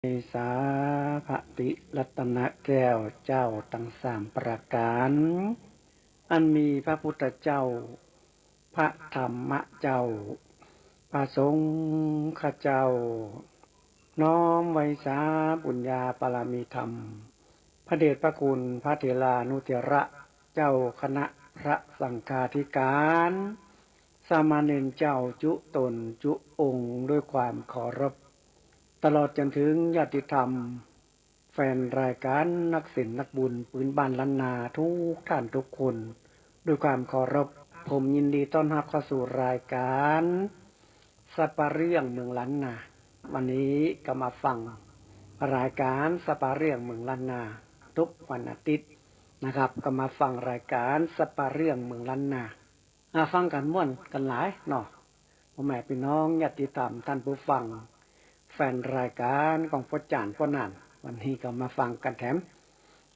สาภติรัตนแก้วเจ้าทั้งสามประการอันมีพระพุทธเจ้าพระธรรมเจ้าพระสงฆ์เจ้าน้อมไว้สาบุญญาปารมีธรรมพระเดชพระคุณพระเถรานุเถระเจ้าคณะพระสังฆาธิการสามเณรเจ้าจุตนจุองค์ด้วยความเคารพตลอดจนถึงญาติธรรมแฟนรายการนักศิลป์นักบุญปืนบ้านล้านนาทุกท่านทุกคนด้วยความเคารพผมยินดีต้อนรับเข้าสู่รายการสัปเหร่องเมืองล้านนาวันนี้ก็มาฟังรายการสัปเหร่องเมืองล้านนาทุกวันอาทิตย์นะครับก็มาฟังรายการสัปเหร่องเมืองล้านนาฟังกันม่วนกันหลายเนาะพ่อแม่พี่น้องญาติธรรมท่านผู้ฟังแฟนรายการของพ่อจานพ่อนันวันนี้ก็มาฟังกันแถม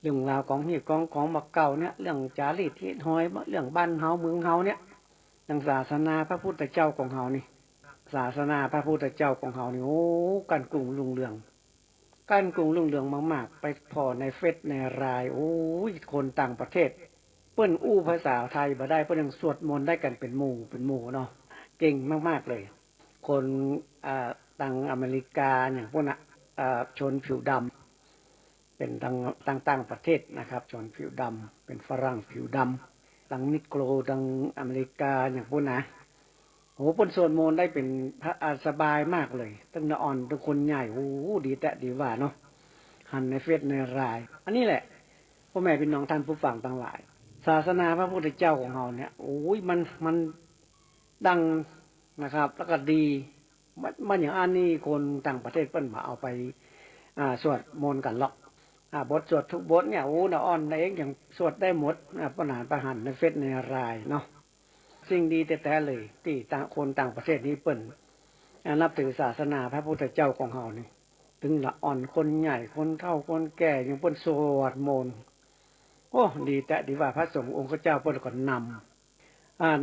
เรื่องราวของฮี่ของมาเก่าเนี่ยเรื่องจารีตที่หอยเรื่องบ้านเฮาเมืองเฮาเนี่ยทางศาสนาพระพุทธเจ้าของเฮานี่ศาสนาพระพุทธเจ้าของเฮานี่โอ้กันกรุงรุ่งเรืองกันกรุงรุ่งเรืองมากๆไปพอในเฟซในรายโอ้ยคนต่างประเทศเปิ้นอู้ภาษาไทยบ่ได้เปิ้นยังสวดมนต์ได้กันเป็นหมู่เนาะเก่งมากๆเลยคนต่างอเมริกาอย่างพวกน่ะชนผิวดำเป็นต่างประเทศนะครับชนผิวดำเป็นฝรั่งผิวดำต่างนิโกรต่างอเมริกาอย่างพวกนะโอ้เปิ้นสวดมนต์ได้เป็นพระสบายมากเลยตั้งแต่อ่อนทุกคนใหญ่โอ้ดีแต่ดีว่าเนาะหันในเฟซในรายอันนี้แหละพ่อแม่พี่น้องท่านผู้ฟังทั้งหลายศาสนาพระพุทธเจ้าของเราเนี่ยโอ้ยมันดังนะครับแล้วก็ดีมันอย่างอันนี้คนต่างประเทศเปิ้นมาเอาไปสวดมนต์กันหรอกบทสวดทุกบทเนี่ยโอ้น่ะอ่อนเองอย่างสวดได้หมดปัญหาประหันในเฟซในรายเนาะสิ่งดีแท้ๆเลยที่คนต่างประเทศนี้เปิ้นนับถือศาสนาพระพุทธเจ้าของเฮานี่ถึงละอ่อนคนใหญ่คนเฒ่าคนแก่อย่างเปิ้นสวดมนต์โอ้ดีแต่ดีว่าพระสงฆ์องค์เจ้าเปิ้นก็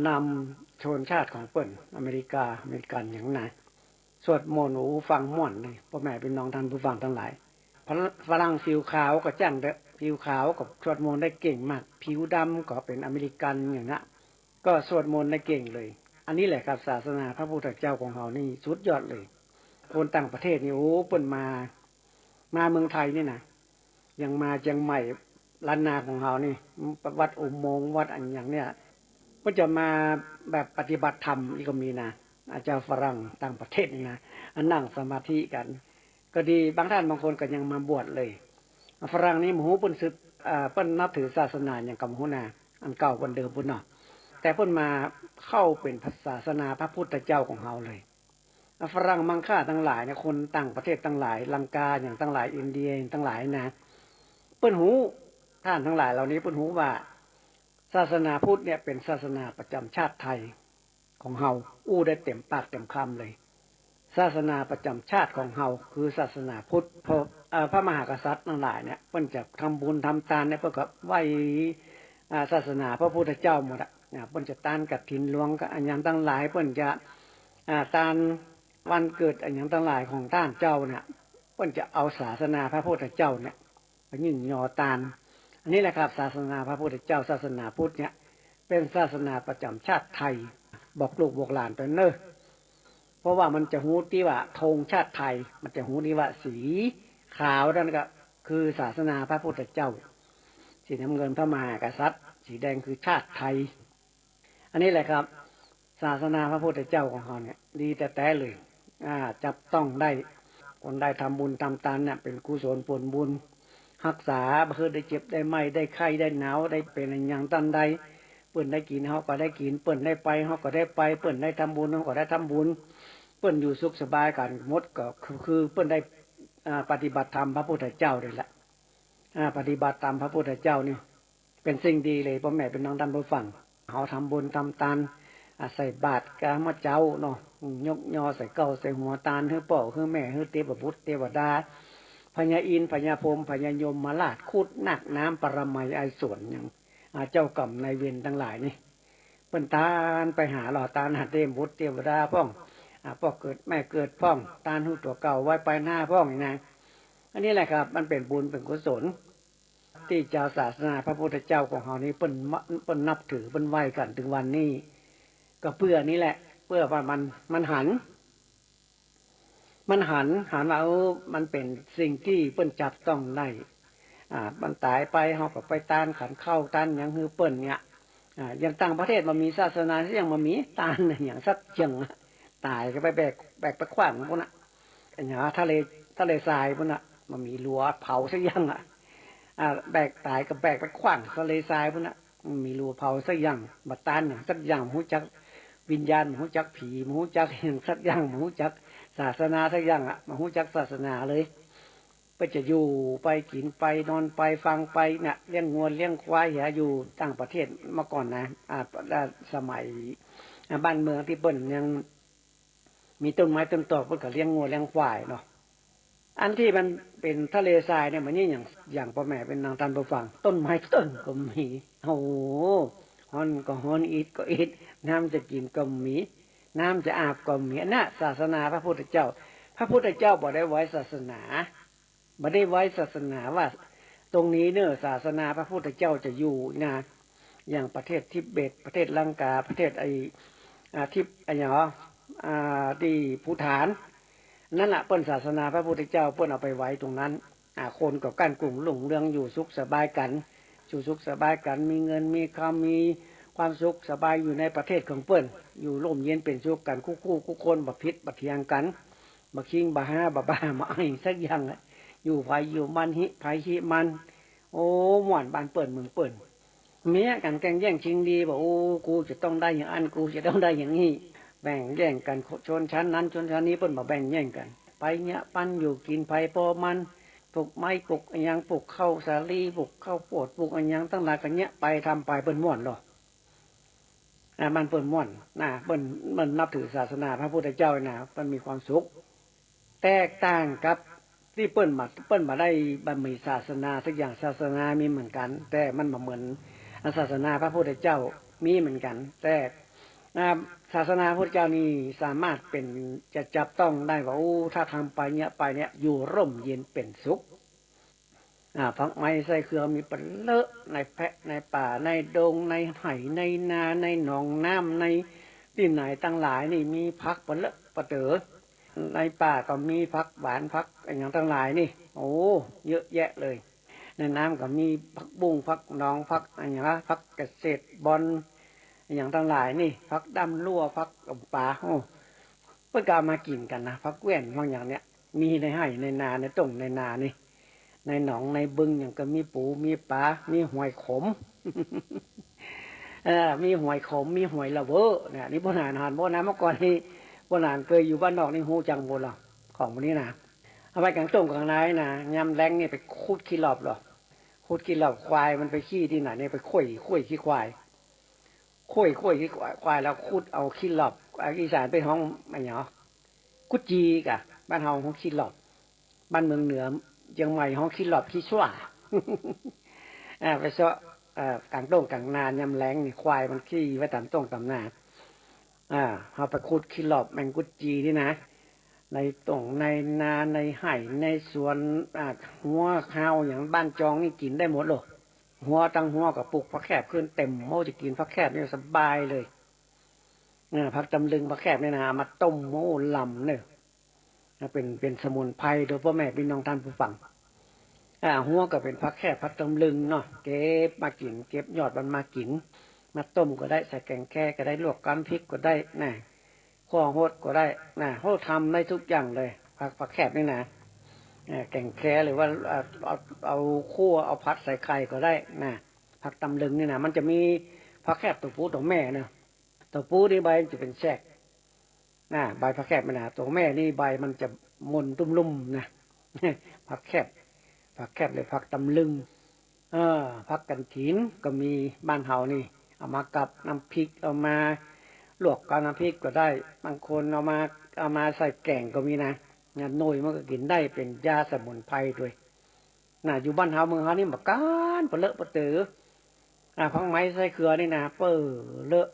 นำชนชาติของเปิ้นอเมริกันอย่างนั้นสวดมนต์ฟังม่วนเลยพ่อแม่พี่น้องท่านผู้ฟังทั้งหลายฝรั่งผิวขาวก็จ้างผิวขาวกับสวดมนต์ได้เก่งมากผิวดำก็เป็นอเมริกันอย่างนั้นก็สวดมนต์ได้เก่งเลยอันนี้แหละครับศาสนาพระพุทธเจ้าของเรานี่สุดยอดเลยคนต่างประเทศนี่โอ้เปิ้นมาเมืองไทยนี่นะยังมาเชียงใหม่ล้านนาของเรานี่วัดอุโมงค์วัดอันอย่างเนี้ยก็จะมาแบบปฏิบัติธรรมนี่ก็มีนะอาจารย์ฝรั่งต่างประเทศนี่นะนั่งสมาธิกันก็ดีบางท่านบางคนก็ยังมาบวชเลยฝรั่งนี่หมู่เปิ้นศึกเปิ้นนับถือศาสนาอย่างกับหูนาอันเก่าคนเดิมพุ่นเนาะแต่เพิ่นมาเข้าเป็นศาสนาพระพุทธเจ้าของเฮาเลยฝรั่งมังค่าทั้งหลายเนี่ยคนต่างประเทศทั้งหลายลังกาอย่างทั้งหลายอินเดียทั้งหลายนะเปิ้นหูท่านทั้งหลายเหล่านี้เปิ้นหูว่าศาสนาพุทธเนี่ยเป็นศาสนาประจำชาติไทยของเฮาอู้ได้เต็มปากเต็มคำเลยศาสนาประจำชาติของเฮาคือศาสนาพุทธพระมหากษัตริย์ทั้งหลายเนี่ยเพิ่นจะทำบุญทำทานเนี่ยเพิ่นก็ไหว้ศาสนาพระพุทธเจ้าหมดอ่ะเพิ่นจะทานกฐินหลวงก็อันหยังทั้งหลายเพิ่นจะทานวันเกิดอันหยังทั้งหลายของท่านเจ้าเนี่ยเพิ่นจะเอาศาสนาพระพุทธเจ้าเนี่ยไปยิ่งยอตานอันนี้แหละครับศาสนาพระพุทธเจ้าศาสนาพุทธเนี่ยเป็นศาสนาประจำชาติไทยบอกลูกบอกหลานไปเนอะเพราะว่ามันจะหูที่ว่าธงชาติไทยมันจะหูที่ว่าสีขาวนั่นก็คือศาสนาพระพุทธเจ้าสีน้ำเงินพระมหากษัตริย์สีแดงคือชาติไทยอันนี้แหละครับศาสนาพระพุทธเจ้าของเขาเนี่ยดีแต่เลยจับต้องได้คนได้ทำบุญทำทานเนี่ยเป็นกุศลผลบุญรักษาเพื่อได้เจ็บได้ไข้ได้ไข้ได้หนาวได้เป็นอย่างตันใดเปิ้นได้กินเฮาก็ได้กินเปิ้นได้ไปเฮาก็ได้ไปเปิ้นได้ทำบุญเฮาก็ได้ทำบุญเปิ้นอยู่สุขสบายกันหมดก็คือเปิ้นได้ปฏิบัติธรรมพระพุทธเจ้าเลยแหละปฏิบัติตามพระพุทธเจ้านี่เป็นสิ่งดีเลยพ่อแม่เป็นน้องท่านผู้ฟังเฮาทำบุญทำทานใส่บาตรกามเจ้าเนาะยกยอใส่เก้าใส่หัวตาลให้พ่อให้แม่ให้เทพบุตรเทวดาพญาอินทร์พญาพรหมพญายมมาลาดคุดนักน้ำปรมัยไอส่วนอย่างเจ้ากรรมนายเวรทั้งหลายนี่เปิ้นตานไปหาหล่อตานหาเทพบุตรเทวดาพ่องพ่อเกิดแม่เกิดพ่องตานหูตัวเก่าไว้ไปหน้าพ่องนี่นะ อันนี้แหละครับมันเป็นบุญเป็นกุศลที่เจ้าศาสนาพระพุทธเจ้าของเรานี้เปิ้นนับถือเปิ้นไหว้กันถึงวันนี้ก็เพื่อนี้แหละเพื่อว่ามันหันว่ามันเป็นสิ่งที่เปิ้นจับต้องได้มันตายไปเฮาก็ไปต้านขันเข้าต้านหยังฮือเปิ้นเนี่ยอย่างต่างประเทศมันมีศาสนาที่ยังมันมีต้านอย่างสักเจียงตายก็ไปแบกไปขว้างพวกน่ะอย่างทะเลทรายพวกน่ะมันมีรั้วเผาสักอย่างแบกตายก็แบกไปขว้างทะเลทรายพวกน่ะมีรั้วเผาสักอย่างบัดต้านสักอย่างฮู้จักวิญญาณฮู้จักผีฮู้จักเห็นสักอย่างฮู้จักศาสนาสักอย่างมาฮู้จักศาสนาเลยก็จะอยู่ไปกินไปนอนไปฟังไปเนี่ยเลี้ยงงัวเลี้ยงควายอยู่ต่างประเทศมาก่อนนะสมัยบ้านเมืองที่เปิ้นยังมีต้นไม้ต้นตอกเปิ้นก็เลี้ยงงัวเลี้ยงควายเนาะอันที่มันเป็นทะเลทรายเนี่ยมันนี่อย่างพ่อแม่เป็นนางตันผู้ฟังต้นไม้ต้นก็มีโอ้โหฮอนก็ฮอนอีทก็อีทน้ำจะกินก็มีน้ำจะอาบก็มีน่ะศาสนาพระพุทธเจ้าบ่ได้ไว้ศาสนาบ่ได้ไว้ศาสนาว่าตรงนี้เนอะศาสนาพระพุทธเจ้าจะอยู่นะอย่างประเทศทิเบตประเทศลังกาประเทศทิพที่ภูฏานนั่นแหละเปิ้นศาสนาพระพุทธเจ้าเปิ้นเอาไปไว้ตรงนั้นคนก็กั้นกลุ่มหลงเรื่องอยู่สุขสบายกันมีเงินมีคำมีความสุขสบายอยู่ในประเทศของเปิ้นอยู่ร่มเย็นเป็นสุขกันคู่คนบ่พิษบ่เถียงกันบ่คิงบ่ห้าบ่บ้าบ่ไอ้สักอย่างอยู่ไผอยู่มันหิไผหิมันโอ้ม่วนบ้านเปิ้นเมืองเปิ้นเมียกันแกล้งแย่งชิงดีบอกโอ้กูจะต้องได้อย่างอันกูจะต้องได้อย่างนี้แบ่งแย่งกันชนชั้นนั้นชนชั้นนี้เปิ้นบ่แบ่งแย่งกันไปเนี่ยปั้นอยู่กินไผพอมันปลูกไม้ปลูกอันยังปลูกข้าวสาลีปลูกข้าวโพดปลูกอันยังตั้งหลายกันเนี่ยไปทำไปเปิ้นม่วนหรอมันเปิ้นม่วนเปิ้นมันนับถือศาสนาพระพุทธเจ้ามันมีความสุขแตกต่างกับที่เปิ้นมาได้บัมีศาสนาสักอย่างศาสนามีเหมือนกันแต่มันบ่เหมือนศาสนาพระพุทธเจ้ามีเหมือนกันแต่ศาสนาพระพุทธเจ้านี่สามารถเป็นจะจับต้องได้ว่าถ้าทำไปเนี่ยอยู่ร่มเย็นเป็นสุขผักไม้ใส่เครือมีปลาเลอะในแพะในป่าในดงในไห่ในนาในหนองน้ำในที่ไหนตั้งหลายนี่มีผักปลาเลอะปลาเต๋อในป่าก็มีผักหวานผักอย่างตั้งหลายนี่โอ้เยอะแยะเลยในน้ำก็มีผักบุ้งผักหนองผักอย่างผักเกษตรบอลอย่างทั้งหลายนี่ผักดำลั่วผักปลาโอ้เพื่อการมากินกันนะผักแว่นบางอย่างเนี้ยมีในไห่ในนาในต้งในนานี่ในหนองในบึงอย่างก็มีปูมีปลามีหอยขม มีหอยขมมีหอยละเวอเนี่ยนี่โบราณโบราณเมื่อก่อนนี่โบราณเคยอยู่บ้านนอกนี่หูจังโบราณของวันนี้นะเอาไปกลางต้มกลางนายนะยำแรงนี่ไปคูดขี้หลอบหรอคูดขี้หลอบควายมันไปขี้ที่ไหนเนี่ยไปคุยขี้ควายคุยขี้ควายแล้วคูดเอาขี้หลอบอีสานเป็นห้องอะไรเนาะกุจีกะบ้านเฮาห้องขี้หลอบบ้านเมืองเหนือยังใหม่ห้องขี้หลอบขี้ชั่วไปเซาะกลางต้งกลางนายำแรงนี่ควายมันขี้ไว้ตามต้งตามนาเอาไปคูดขี้หลอบแมงกุจีนี่นะในต้งในนาในไห่ในสวนหัวข้าวอย่างบ้านจองนี่กินได้หมดเลยหัวตั้งหัวกับปลูกผักแคบขึ้นเต็มโม่จะกินผักแคบนี่สบายเลยผักตำลึงผักแคบนี่นะมาต้มโม่ลำเนี่ยเป็นสมุนไพรโดยพ่อแม่พี่น้องท่านผู้ฟังหัวก็เป็นผักแคบผักตำลึงเนาะเก็บมากินเก็บยอดมันมากินมาต้มก็ได้ใส่แกงแค่ก็ได้ลวกกันพริกก็ได้นะข้อโหดก็ได้นะเขาทำได้ทุกอย่างเลยผักแคบนี่นะแกงแค่หรือว่าเอาคั่วเอาพัดใส่ไข่ก็ได้นะผักตำลึงนี่นะมันจะมีผักแคบตัวผู้ตัวแม่เนาะตัวผู้นี่ใบจะเป็นแฉกใบผักแคบมันนะตัวแม่นี่ใบมันจะมนตุ้มลุ่มนะผักแคบเลยผักตำลึงผักกันถินก็มีบ้านเฮานี่เอามากับน้ำพริกเอามาลวกกับน้ำพริกก็ได้บางคนเอามาใส่แกงก็มีนะหน่อยมันก็กินได้เป็นยาสมุนไพรด้วยอยู่บ้านเฮาเมืองเฮานี่บักการปะเลอะปะเต๋อพังไม้ใส่เครือนี่นะเปิ้เลอะ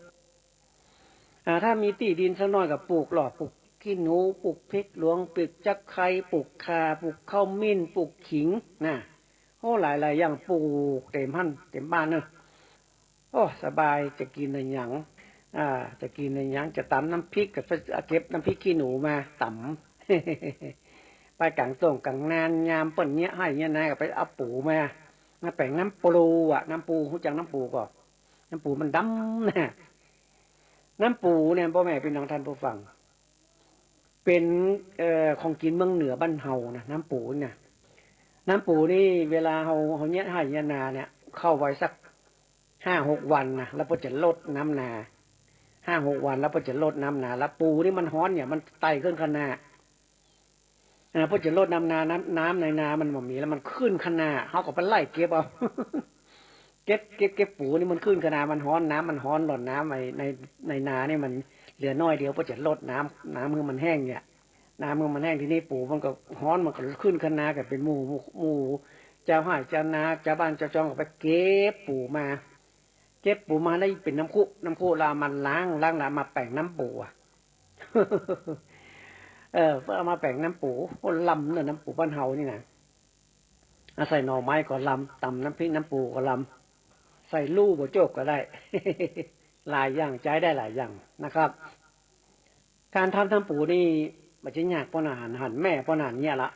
ถ้ามีที่ดินสักน้อยก็ปลูกหล่อปลูก ขี้หนูปลูกพริกหลวงปลูกจักไคร้ปลูกข่าปลูกข้าวมิ้นปลูกขิงนะโอ้หลายอย่างปลูกเต็มหันเต็มบ้านเนอะโอ้สบายจะกินอะไรอย่างจะกินอะไรอย่างจะตำน้ำพริกกับเก็บน้ำพริกขี้หนูมาตำไปกลางตรงกลางนานยามเปิ่นเนี้ยให้เนี้ยนะก็ไปเอาปูมาแป่งน้ำปูน้ำปูรู้จักน้ำปูก่อนน้ำปูมันดำนะน้ำปูเนี่ยพ่อแม่พี่น้องท่านผู้ฟังเป็นของกินเมืองเหนือบ้านเฮานะน้ำปูเนี่ยน้ำปูนี่เวลาเฮาเนี้ยให้เนี้ยนาเนี่ยเข้าไว้สัก5-6 วันนะแล้วพอจะลดน้ำนา5-6 วันแล้วพอจะลดน้ำนาแล้วปูนี่มันฮ้อนเนี่ยมันไต่ขึ้นขนาดพอจะลดน้ำนาน้ำในนามันบ่มีแล้วมันขึ้นขนาดเขาก็ไปไล่เก็บเอา เก็บปูนี่มันขึ้นขนาดมันฮ้อนน้ำมันฮ้อนหล่นน้ำในนาเนี่ยมันเหลือน้อยเดียวพอจะลดน้ำมือมันแห้งเนี่ยน้ำมือมันแห้งทีนี้ปูมันก็ฮ้อนมันก็ขึ้นขนาดกับเป็นหมู่เจ้าห้ายเจ้านาเจ้าบ้านเจ้าจองก็ไปเก็บปูมาได้เป็นน้ำคุลามันล้างแล้วมาแป่งน้ำปูเพื่อเอามาแป่งน้ำปูลำเนี่ยน้ำปูบ้านเฮานี่นะใส่หน่อไม้ก็ลำตำน้ำพริกน้ำปูก็ลำใส่ลู่บ่โจกก็ได้ หลายอย่างใช้ได้หลายอย่างนะครับการทำน้ำปูนี่มันจะยากป้อนอาหารหั่นแม่ป้อนอาหารเนี่ยละ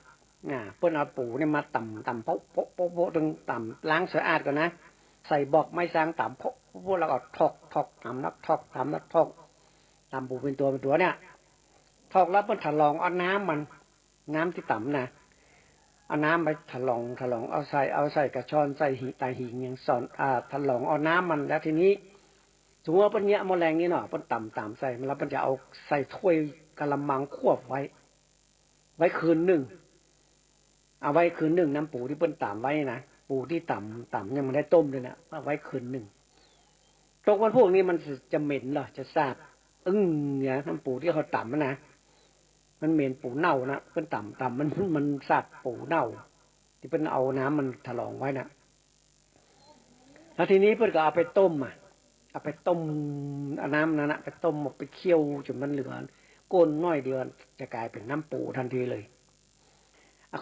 เปิ้นเอาปูเนี่ยมาต่ำโป๊ะถึงต่ำล้างสะอาดก่อนนะใส่บอกไม้ซางต่ำโป๊ะแล้วก็ทอกทำนักทอกตำปูเป็นตัวเนี่ยทอกแล้วเปิ้นถลองเอาน้ำที่ต่ำนะเอาน้ำไปถลองเอาใส่กระชอนใส่ตาหิงอย่างสอนถลองเอาน้ำมันแล้วทีนี้สมมติว่าเปิ้นเนี้ยแมลงนี่เนาะเปิ้นต่ำใส่แล้วเปิ้นจะเอาใส่ถ้วยกะละมังควบไว้คืนหนึ่งเอาไว้คืนหนึ่งน้ำปูที่เปิ้นต่ำไว้นะปูที่ต่ำยังมันได้ต้มเลยนะเอาไว้คืนหนึ่งตกวันพวกนี้มันจะเหม็นเหรอจะสาบเนี่ยน้ำปูที่เขาต่ำนะมันเหม็นปูเน่านะเพิ่นต่ำมันสาบปูเน่าที่เพิ่นเอาน้ำมันถลองไว้นะแล้วทีนี้เพิ่นก็เอาไปต้มเอาไปต้มเอาน้ำนั้นนะไปต้มไปเคี่ยวจนมันเหลือก้นน้อยเดียวจะกลายเป็นน้ำปูทันทีเลย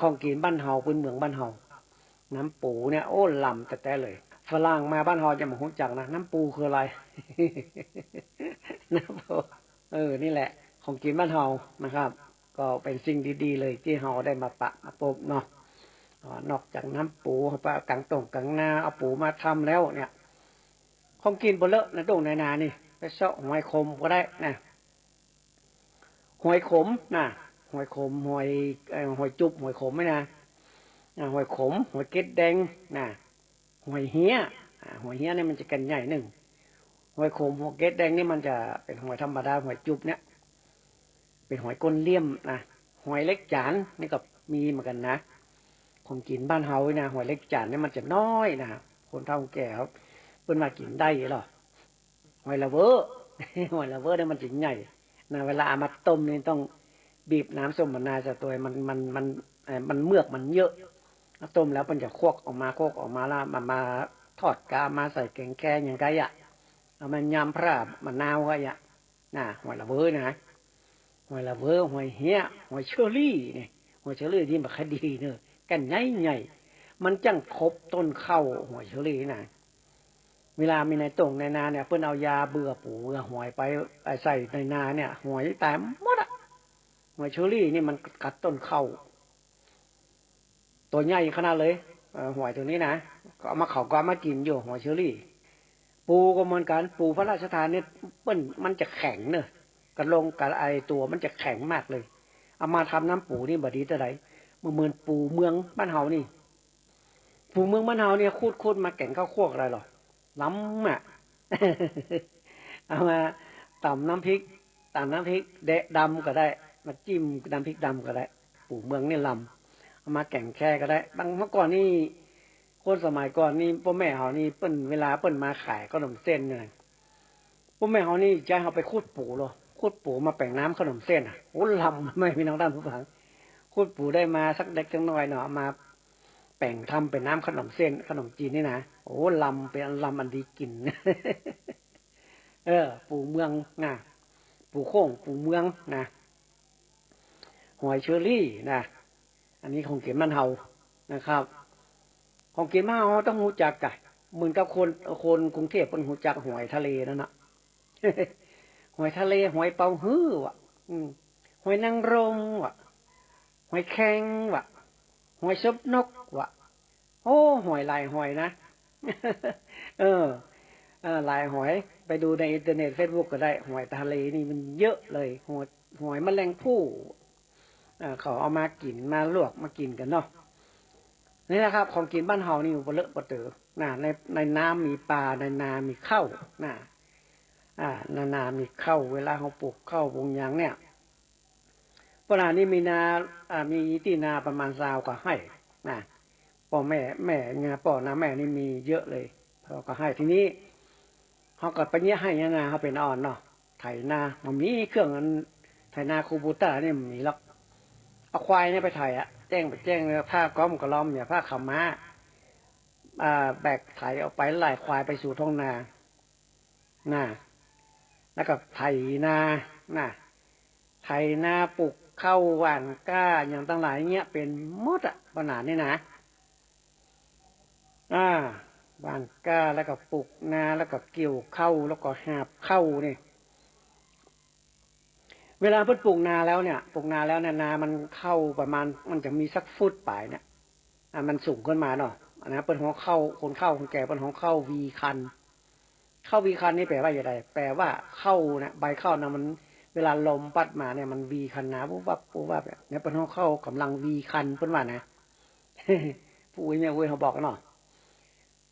ของกินบ้านเฮาพื้นเมืองบ้านเฮาน้ำปูเนี่ยโอ้ล้ำแต่เลยฝรั่งมาบ้านเฮาจะมารู้จักนะน้ำปูคืออะไร น้ำปูนี่แหละของกินบ้านเฮานะครับก็เป็นสิ่งดีๆเลยที่เฮาได้มาปะมาปบเนาะนอกจากน้ำปูปะกังตงกังนาเอาปูมาทำแล้วเนี่ยของกินบ่เลอะนะตรงในนานี่ไปเซาะหอยขมก็ได้นะหอยขมนะหอยขมหอยจุบหอยขมไหมนะหอยขมหอยเกล็ดแดงนะหอยเหี้ยนี่มันจะกันใหญ่หนึ่งหอยขมหอยเกล็ดแดงนี่มันจะเป็นหอยธรรมดาหอยจุบเนี่ยเป็นหอยก้นเลี่ยมนะหอยเล็กจานนี่ก็มีเหมือนกันนะของกินบ้านเฮานะหอยเล็กจานนี่มันจะน้อยนะคนเฒ่าแก่ครับเพิ่นมากินได้หรอหอยละเวอเนี่ยมันจะใหญ่นะเวลาเอามาต้มนี่ต้องบีบน้ำส้มมะนาวใส่ตัวมันเมือกมันเยอะต้มแล้วมันจะโคกออกมาแล้วมาทอดกามาใส่แกงแค่อย่างไรเอามันยำพระมะนาวก็หอยละเวอนะหอยละเวอหอยเหี้ยหอยเชอรี่เนี่ยหอยเชอรี่ที่แบบคดีเนอะกันใหญ่มันจังครบต้นเข้าหอยเชอรี่นะเวลามีในตรงในนาเนี่ยเพิ่นเอายาเบื่อปูเบื่อหอยไปใส่ในนาเนี่ยหอยตายหมดหอยเชอรี่นี่มันกัดต้นเข้าตัวใหญ่ขนาดเลยหอยตัวนี้นะก็เอามาเขาก็มากินอยู่หอยเชอรี่ปูก็เหมือนกันปูพระราชทานเนี่ยเปิ้นมันจะแข็งเนอะกระลงกระไอตัวมันจะแข็งมากเลยเอามาทำน้ำปูนี่บดีเท่าไหร่เหมือนปูเมืองบ้านเฮานี่ปูเมืองบ้านเฮาเนี่ยคูดมาแก่งข้าวคั่วอะไรหรอล้ำเอามาตำน้ำพริกแดะดำก็ได้มาจิ้มน้ำพริกดำก็ได้ปูเมืองนี่ลำเอามาแก่งแค่ก็ได้บางเมื่อก่อนนี่คนสมัยก่อนนี่พ่อแม่เฮานี่เปิ้นเวลาเปิ้นมาขายขนมเส้นเนี่ยพ่อแม่เฮานี่ใจเฮาไปคูดปูหรอคูดปูมาแป่งน้ำขนมเส้นโอ้ลำไม่มีน้องด้านผู้ฟังคูดปูได้มาสักเด็กจังน้อยเนาะมาแป่งทำเป็นน้ำขนมเส้นขนมจีนนี่นะโอ้ลำเป็นลำอันดีกินปูเมืองนะปูโค้งปูเมืองนะ หอยเชอรี่นะอันนี้ของกินบ้านเฮานะครับของกินบ้านเฮาต้องรู้จักกันเหมือนกับคนกรุงเทพเป็นรู้จักหอยทะเลนั่นน่ะ หอยทะเลหอยเป๋าฮื้อว่ะหอยนางรมว่ะหอยแข็งว่ะหอยซุปนกว่ะโอ้หอยหลายหอยนะ เออหลายหอยไปดูในอินเทอร์เน็ตเฟซบุ๊กก็ได้หอยทะเลนี่มันเยอะเลยหอยแมลงภู่เขาเอามากินมาลวกมากินกันเนาะนี่นะครับของกินบ้านเฮานี่บ่เลอะบ่เต๋อในน้ำมีปลาในนามีข้าวนามีข้าวเวลาเขาปลูกข้าววงยางเนี่ยปัญหานี้มีนามีที่นาประมาณ20 กว่าไร่นะพ่อแม่งาพ่อนาแม่นี่มีเยอะเลยพ่อก็ให้ทีนี้เขาก็ไปเนี้ยให้เนี่ยนาเขาเป็นอ่อนเนาะไถนามันมีเครื่องไถนาคูบูต้าเนี่ยมีหรอกเอาควายเนี่ยไปไถแจ้งผ้าก้อมกระล้อมเนี่ยผ้าขาวม้าแบกไถออกไปไล่ควายไปสู่ท้องนาแล้วก็ไถนาไถนาปลูกข้าวหว่านก้าอย่างต่างหลายเงี้ยเป็นมดปัญหานี่นะหว่านก้าแล้วก็ปลูกนาแล้วก็เกี่ยวข้าวแล้วก็หาบข้าวนี่เวลาเพิ่งปลูกนาแล้วเนี่ยนามันเข้าประมาณมันจะมีสักฟุตปลายเนี่ยมันสูงขึ้นมาเนาะนะเป็นหัวเข้าคนแก่เป็นหัวเข้าวีคันเข้าวีคันนี่แปลว่าอย่างไรแปลว่าเข้านะใบเข้านะมันเวลาลมพัดมาเนี่ยมันวีคันนะปุ๊บแบบเนี่ยเป็นหัวเข้ากำลังวีคันเพิ่นว่านะ ผู้อุ้ยเนี่ยอุ้ยเขาบอกกันเนาะ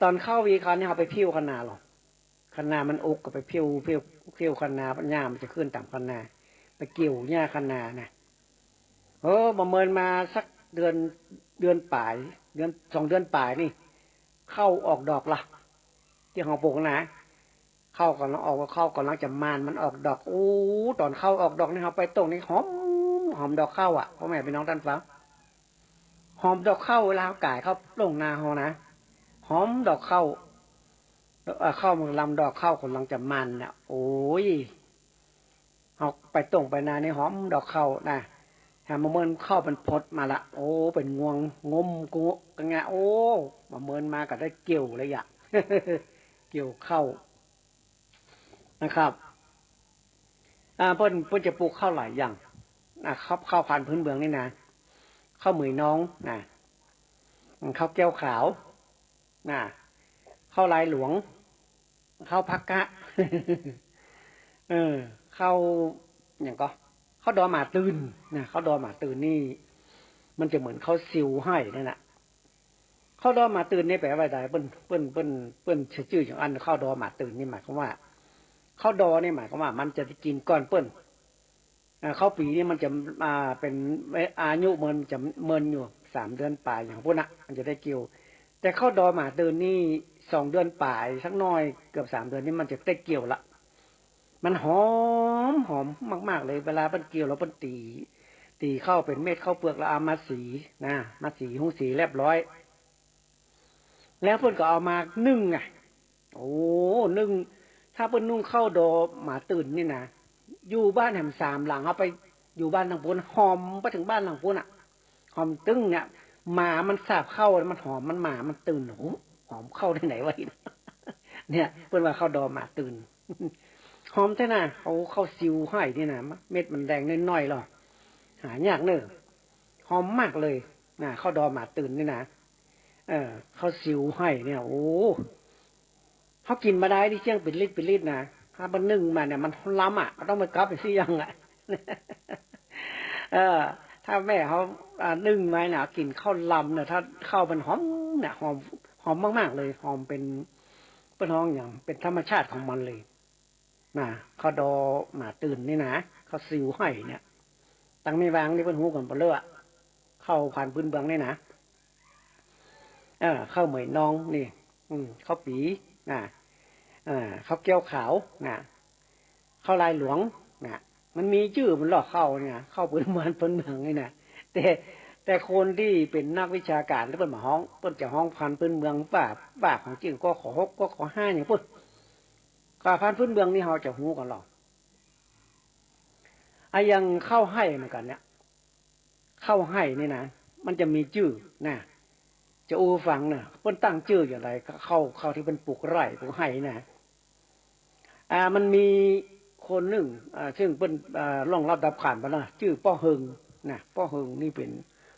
ตอนเข้าวีคันเนี่ยเขาไปพิ้วคันนาหรอคันนามันอกก็ไปพิ้วคันนาปัญญามันจะขึ้นต่ำคันนาไปเกี่ยวหญ้าคันนานะประเมินมาสักเดือนปลาย2 เดือนปลายนี่เข้าออกดอกละที่ของปลูกนะเข้าก่อนแล้วออกก็เข้าก่อนหลังจะมันออกดอกตอนเข้าออกดอกนี่เขาไปตรงนี้หอมดอกเข้าพ่อแม่พี่น้องท่านฟังหอมดอกเข้าเวลาเขาก่ายเขาลงนาเขานะหอมดอกเข้ามันลำดอกเข้าคนหลังจะมันเนี่ยโอ้ยเอาไปตรงไปนาในหอมดอกเข้านะถ้ามาเมินเข้าเป็นพดมาละโอ้เป็นงวงงมกุกงะมาเมินมาก็ได้เกี่ยวเลยอะ เกี่ยวเข้านะครับเพิ่นจะปลูกข้าวหลายอย่างข้าวพันธุ์พื้นเมืองนี่นะข้าวเหมยน้องข้าวแก้วขาวข้าวลายหลวงข้าวพักกะ ข้าวอย่างก็ข้าวดอหมาตื่นข้าวดอหมาตื่นนี่มันจะเหมือนข้าวซิวให้นั่นแหละข้าวดอหมาตื่นนี่แปลว่าอะไรเปิ้นชื่ออย่างอันข้าวดอหมาตื่นนี่หมายความว่าข้าวดอนี่หมายความว่ามันจะกินก้อนเปิ้นข้าวปีนี่มันจะเป็นอายุมันจะเมินอยู่3 เดือนปลายอย่างพวกนั้นมันจะได้เกี่ยวแต่ข้าวดอหมาตื่นนี่2 เดือนปลายสักน้อยเกือบ3 เดือนนี่มันจะได้เกี่ยวละมันหอมมากๆเลยเวลามันเกี่ยวแล้วมันตีเข้าเป็นเม็ดเข้าเปลือกแล้วเอามาสีมาสีหุ้งสีเรียบร้อยแล้วเพิ่นก็เอามานึ่งนึ่งถ้าเพิ่นนุ่งเข้าดอหมาตื่นนี่นะอยู่บ้านแหม3 หลังเอาไปอยู่บ้านทางพุ้นหอมไปถึงบ้านทางพุ้นหอมตึ้งเนี่ยหมามันสาบเข้ามันหอมมันหมามันตื่นหอมเข้าได้ไหนวะเนี่ยเพิ่นว่าเข้าดอหมาตื่นหอมแท้น่ะเขาซิวให้นี่นะเม็ดมันแดงน้อยๆหรอหายากเนอะหอมมากเลยเข้าดอหมาตื่นนี่นะเขาซิวให้เนี่ยเขากินมาได้ที่เชียงเป็นลิตรนะถ้ามันนึ่งมาเนี่ยมันล้ำต้องมากลับไปซี่ยังถ้าแม่เขานึ่งไว้เนี่ยกินข้าวลำเนี่ยถ้าข้าวมันหอมเนี่ยหอมมากๆเลยหอมเป็นห้องอย่างเป็นธรรมชาติของมันเลยข้าวดอหมาตื่นนี่นะเขาซิวให้เนี่ยตั้งไม่วางนี่เป็นหูก่อนเปลือกเข้าผ่านพื้นเบืองนี่นะข้าวเหมยน้องนี่ข้าวปีข้าวแก้วขาวข้าวลายหลวงมันมีชื่อมันหลอกเข้าเนี่ยเข้าพื้นเมืองนี่นะแต่คนที่เป็นนักวิชาการแล้วเปิ้นมาห้องเปิ้นจะห้องพันพื้นเมืองป่าของจริงก็ขอ6ก็ขอ5อย่างพุ่นก็พันพื้นเมืองนี่เราจะหูกันหรอกยังเข้าให้เหมือนกันเนี่ย เข้าให้นี่นะมันจะมีชื่อนะจะอูฟังเนี่ยเพิ่นตั้งชื่ออย่างไรก็เข้าที่เป็นปลูกไร่ปลูกไห่นะมันมีคนหนึ่งซึ่งเป็นร่องรับดับขันไปนะชื่อป้อเฮงนะป้อเฮงนี่เป็น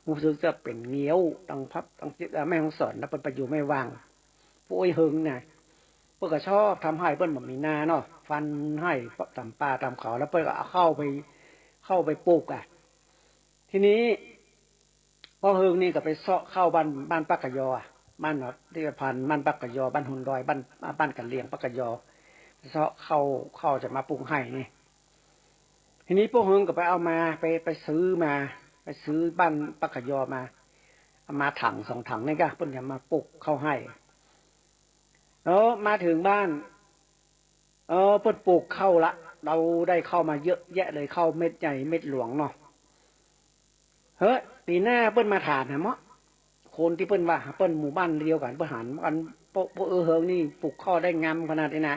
รู้สึกจะเป็นเงี้ยวตังพับตังแม่ของสอนแล้วเป็นประโยชน์ไม่วางผู้ไอ้เฮงนะเพิ่นก็ชอบทำให้เพิ่นแบบมีนาเนาะฟันให้ตำป่าตำเขาแล้วเพิ่นก็เอาเข้าไปปลูกทีนี้พ่อเฮงนี่ก็ไปเซาะเข้าบ้านปักกะยอบ้านที่พันบ้านปักกะยอบ้านหุ่นดอยบ้านกันเลียงปักกะยอเซาะเข้าจะมาปลูกให้นี่ทีนี้พ่อเฮงก็ไปเอามาไปซื้อมาไปซื้อบ้านปักกะยอมาถัง2 ถังนี่ก็เพิ่นจะมาปลูกเข้าให้แล้วมาถึงบ้านเพิ่นปลูกเข้าละเราได้เข้ามาเยอะแยะเลยเข้าเม็ดใหญ่เม็ดหลวงเนาะเฮ้ยปีหน้าเปิ้นมาถามนะเมาะคนที่เปิ้นว่าเปิ้นหมู่บ้านเดียวกันเปิ้นหันกันโปเฮิงนี่ปลูกข้อได้งามขนาดนี้นะ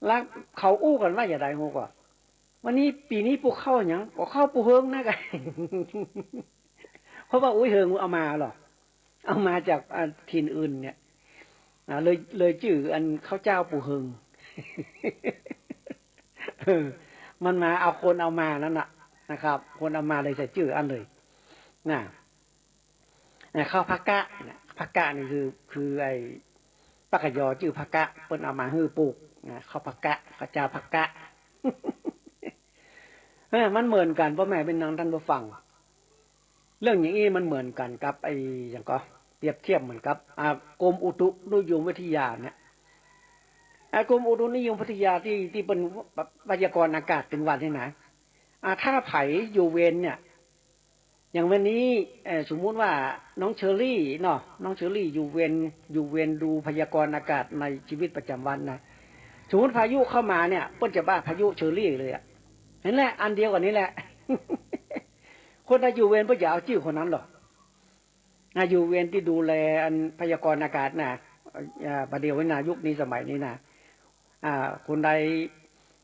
แล้วเขาอู้กันว่าอย่างไรฮู้ก็วันนี้ปีนี้ปลูกข้าวหยังก็ข้าวปลูกเฮิงนะกันเพราะว่าอุ้ยเฮิงเอามาหรอเอามาจากถิ่นอื่นเนี่ยเลยชื่ออันข้าวเจ้าปลูกเฮิงมันมาเอาคนเอามานั่นน่ะนะครับคนเอามาเลยใส่ชื่ออันเลยน่ะข้าวผักกะเนี่ยผักกะนี่คือไอ้ปักกะยอชื่อผักกะเปิ้นเอามาฮื้อปลูกข้าวผักกะข้าวเจ้าผักกะมันเหมือนกันพ่อแม่เป็นนางท่านผู้ฟังเรื่องอย่างนี้มันเหมือนกันกับไอ้อย่างก็เปรียบเทียบเหมือนกับกรมอุตุนิยมวิทยาเนี่ยกรมอุตุนิยมวิทยาที่เป็นพยากรณ์อากาศเป็นวันนี่นะถ้าไผอยู่เวรเนี่ยอย่างวันนี้สมมุติว่าน้องเชอรี่เนาะน้องเชอรี่อยู่เวรดูพยากรณ์อากาศในชีวิตประจำวันนะสมมติพายุเข้ามาเนี่ยเปิ้นจะบ้าพายุเชอรี่เลยนั่นแหละอันเดียวกันนี้แหละ คนที่อยู่เวรเปิ้นจะเอาชื่อคนนั้นหรอกอยู่เวรที่ดูแลอันพยากรณ์อากาศนะประเดี๋ยวนี้นะยุคนี้สมัยนี้นะคนใด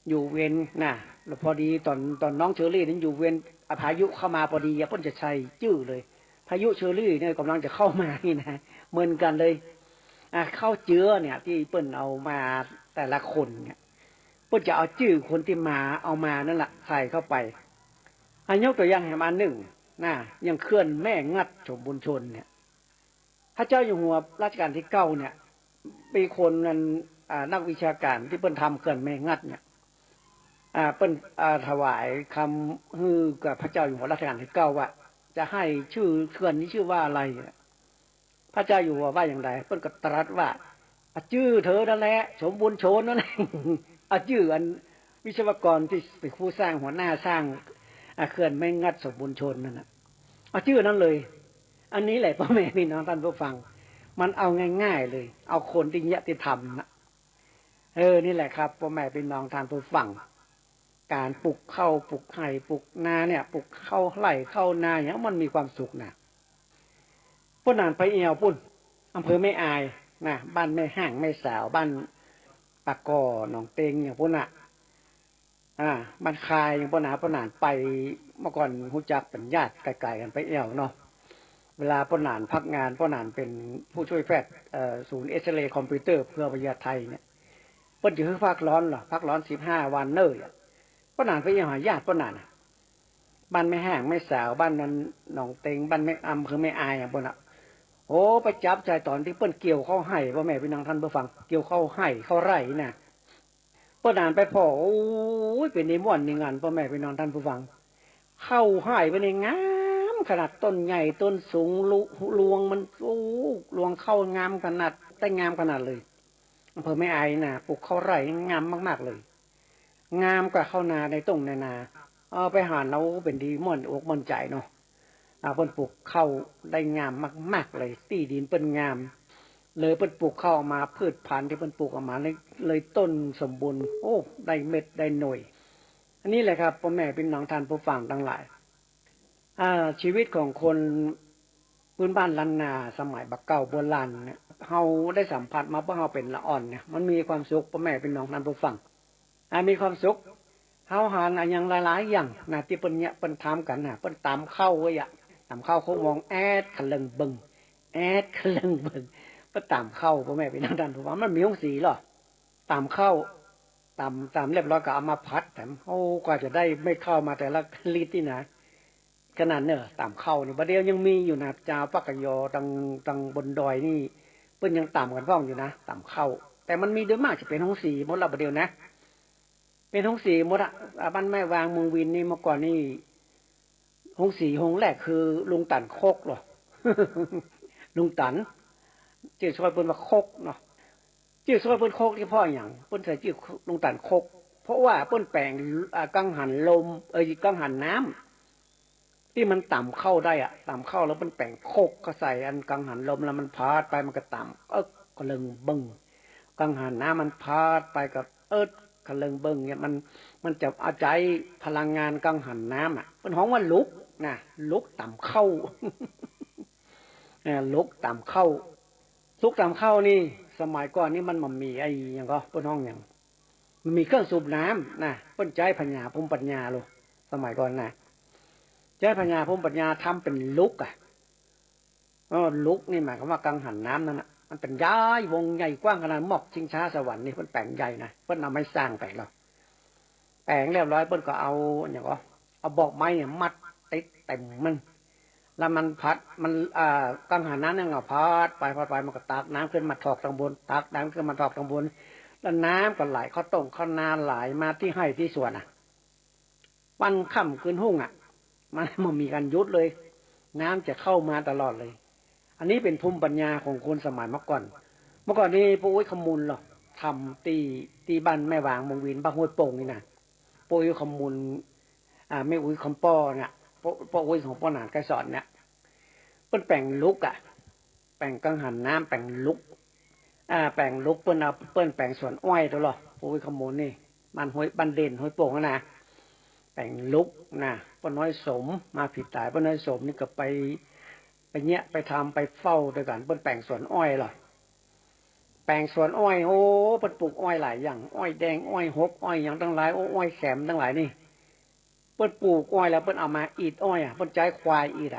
อยู่เวรนะแล้วพอดีตอนน้องเชอรี่นั้นอยู่เวรพายุเข้ามาพอดีเปิ้นจะใช้ชื่อเลยพายุเชอรี่เนี่ยกำลังจะเข้ามานี่นะเหมือนกันเลยเข้าเจือเนี่ยที่เปิ้นเอามาแต่ละคนเนี่ยเปิ้นจะเอาชื่อคนที่มาเอามานั่นแหละใส่เข้าไปยกตัวอย่างให้มาหนึ่งนะยังเคลื่อนแม่งัดชมบุญชนเนี่ยพระเจ้าอยู่หัวรัชกาลที่9เนี่ยมีคนนั้นนักวิชาการที่เปิ้นทำเคลื่อนแม่งัดเนี่ยเปิ้นถวายคำฮือกับพระเจ้าอยู่หัวรัชกาลที่9ว่าจะให้ชื่อเคลื่อนนี้ชื่อว่าอะไรพระเจ้าอยู่หัวว่าอย่างไรเปิ้นก็ตรัสว่าชื่อเธอนั่นแหละสมบูรณ์โชนนั่นแหละชื่ออันวิศวกรที่เป็นผู้สร้างหัวหน้าสร้างเคลื่อนแม่งัดสมบูรณ์โชนนั่นน่ะชื่อนั้นเลยอันนี้แหละพ่อแม่พี่น้องท่านผู้ฟังมันเอาง่ายๆเลยเอาคนที่ยติธรรมนะนี่แหละครับพ่อแม่พี่น้องท่านผู้ฟังการปลูกข้าวปลูกไห่ปลูกนาเนี่ยปลูกข้าวไร่ข้าวนาอย่างมันมีความสุขนะพุ่นนานไปเอวพุ่นอำเภอแม่อายนะบ้านแม่ห่างแม่สาวบ้านปากกอหนองเต็งอย่างพุ่นบ้านคายอย่างพุ่นนานไปเมื่อก่อนฮู้จักเป็นญาติไกลๆกันไปเอวเนาะเวลาพุ่นนานพักงานพุ่นนานเป็นผู้ช่วยแพทย์ศูนย์เอ็กซเรย์คอมพิวเตอร์เพื่อวิทยาไทยเนี่ยเพิ่นสิฮื้อพักร้อนเหรอพักร้อน15 วันเน้อพุ่นนานไปเอวหาญาติพุ่นนานบ้านแม่ห่างแม่สาวบ้านนั้นหนองเต็งบ้านแม่อำเภอแม่อายพุ่นโอ้ไปจับใจตอนที่เปิ้นเกี่ยวเข้าให้พ่อแม่พี่น้องท่านผู้ฟังเกี่ยวเข้าให้เข้าไร่น่ะเปิ้นอ่านไปพอโอ้ยเป็นนิมนต์ในงานพ่อแม่พี่น้องท่านผู้ฟังเข้าให้ไปในงามขนาดต้นใหญ่ต้นสูงลวงมันโอ้ลวงเข้างามขนาดแต่งามขนาดเลยอำเภอแม่อายน่ะปลูกเข้าไร่งามมากๆเลยงามกว่าเข้านาในตรงนาเอาไปหาเราเป็นดีม่วนอกม่วนใจเนาะเปิ้นปลูกข้าวได้งามมากๆเลยที่ดินเปิ้นงามเลยเปิ้นปลูกข้าวมาพืชพันธุ์ที่เปิ้นปลูกออกมาเลยต้นสมบูรณ์โอ้ได้เม็ดได้หน่วยอันนี้แหละครับพ่อแม่พี่น้องท่านผู้ฟังทั้งหลายชีวิตของคนพื้นบ้านล้านนาสมัยบักเก่าโบราณเนี่ยเฮาได้สัมผัสมาเพราะเฮาเป็นละอ่อนเนี่ยมันมีความสุขพ่อแม่พี่น้องท่านผู้ฟังมีความสุข เฮาหาอันยังหลายๆอย่างนะที่เปิ้นเนี่ยเปิ้นถามกันน่ะเปิ้นตามเข้าไว้อะตามเข้าเขามองแอดคะลึงเบิงแอดคะลึงเบิงเปิ้นตามเข้าพ่อแม่พี่น้องท่านผู้ว่ามันมีองค์สีเหรอตามเข้าตามเรียบร้อยก็เอามาพัดแถมโอ้กว่าจะได้ไม่เข้ามาแต่ละลิตรนี่นะขนาดเนอะตามเข้านี่บัดเดียวยังมีอยู่นะจาวปักกะยอตังบนดอยนี่เปิ้นยังตามกันพ้องอยู่นะตามเข้าแต่มันมีโดยมากจะเป็นห้องสีหมดละบัดเดียวนะเป็นห้องสีหมดอะบ้านแม่วางเมืองวินนี่เมื่อก่อนนี่ห้องสีห้องแรกคือลุงตันโคกหรอ ลุงตันชื่อซอยเปิ้นว่าโคกเนาะชื่อซอยเปิ้นโคกที่พ่ออย่างเปิ้นใส่ชื่อลุงตันโคกเพราะว่าเปิ้นแปลงกังหันลมกังหันน้ำที่มันต่ำเข้าได้อะต่ำเข้าแล้วเปิ้นแปลงโคกก็ใส่อันกังหันลมแล้วมันพาดไปมันก็ต่ำก็เลิงบึ้งกังหันน้ำมันพาดไปกับกระเลิงเบิ้งเนี่ยมันจะอาศัยพลังงานกังหันน้ำอ่ะเป็นห้องว่าลุกนะลุกต่ำเข้า ลุกต่ำเข้าลุกต่ำเข้านี่สมัยก่อนนี่มันมีไอ้ยังก็เป็นห้องอย่างมันมีเครื่องสูบน้ำนะเปิ้นใจพญาภูมิปัญญาโลสมัยก่อนนะใจพญาภูมิปัญญาทำเป็นลุกอ่ะลุกนี่หมายความว่ากังหันน้ำนั่นนะมันเป็นย้ายวงใหญ่กว้างขนาดหมอกชิงช้าสวรรค์นี่เพิ่นแปลงใหญ่นะเพิ่นเอาไม้สร้างไปแล้วแปลงเรียบร้อยเพิ่นก็เอาอย่างก็เอาบอกไม้เนี่ยมัดติดเต็มมันแล้วมันพัดมันกังหันน้ำเนี่ยพัดไปมันก็ตักน้ำขึ้นมาถอกทางบนตักน้ำขึ้นมาถอกทางบนแล้วน้ำก็ไหลเข้าต้งเข้านาไหลมาที่ให้ที่สวนอ่ะวันค่ำคืนหุ่งอ่ะมันมีการยุดเลยน้ำจะเข้ามาตลอดเลยอันนี้เป็นภูมิปัญญาของคนสมัยเมื่อก่อนนี่ปู่อุ้ยขมูลหรอกทำตีบ้านแม่วางมงวินบ้านห้วยโป่งนี่นะปู่อุ้ยขมูลแม่อุ้ยคำป้อเนี่ยปู่อุ้ยของป้อหนานไกรสอนเนี่ยเปิ้นแปลงลุกอ่ะแปลงกังหันน้ำแปลงลุกแปลงลุกเปิ้นเอาเปิ้นแปลงสวนอ้อยตัวหรอปู่อุ้ยขมูลนี่มันห้วยบ้านเด่นห้วยโป่งนะแปลงลุกนะป้าน้อยสมมาผิดตายป้าน้อยสมนี่ก็ไปเนี้ยไปทำไปเฝ้าด้วยกันเปิ้นแปลงสวนอ้อยหรอแปลงสวนอ้อยโอ้เปิ้นปลูกอ้อยหลายอย่างอ้อยแดงอ้อยหกอ้อยอย่างทั้งหลายอ้อยแขมทั้งหลายนี่เปิ้นปลูกอ้อยแล้วเปิ้นเอามาอีดอ้อยเปิ้นใจควายอีด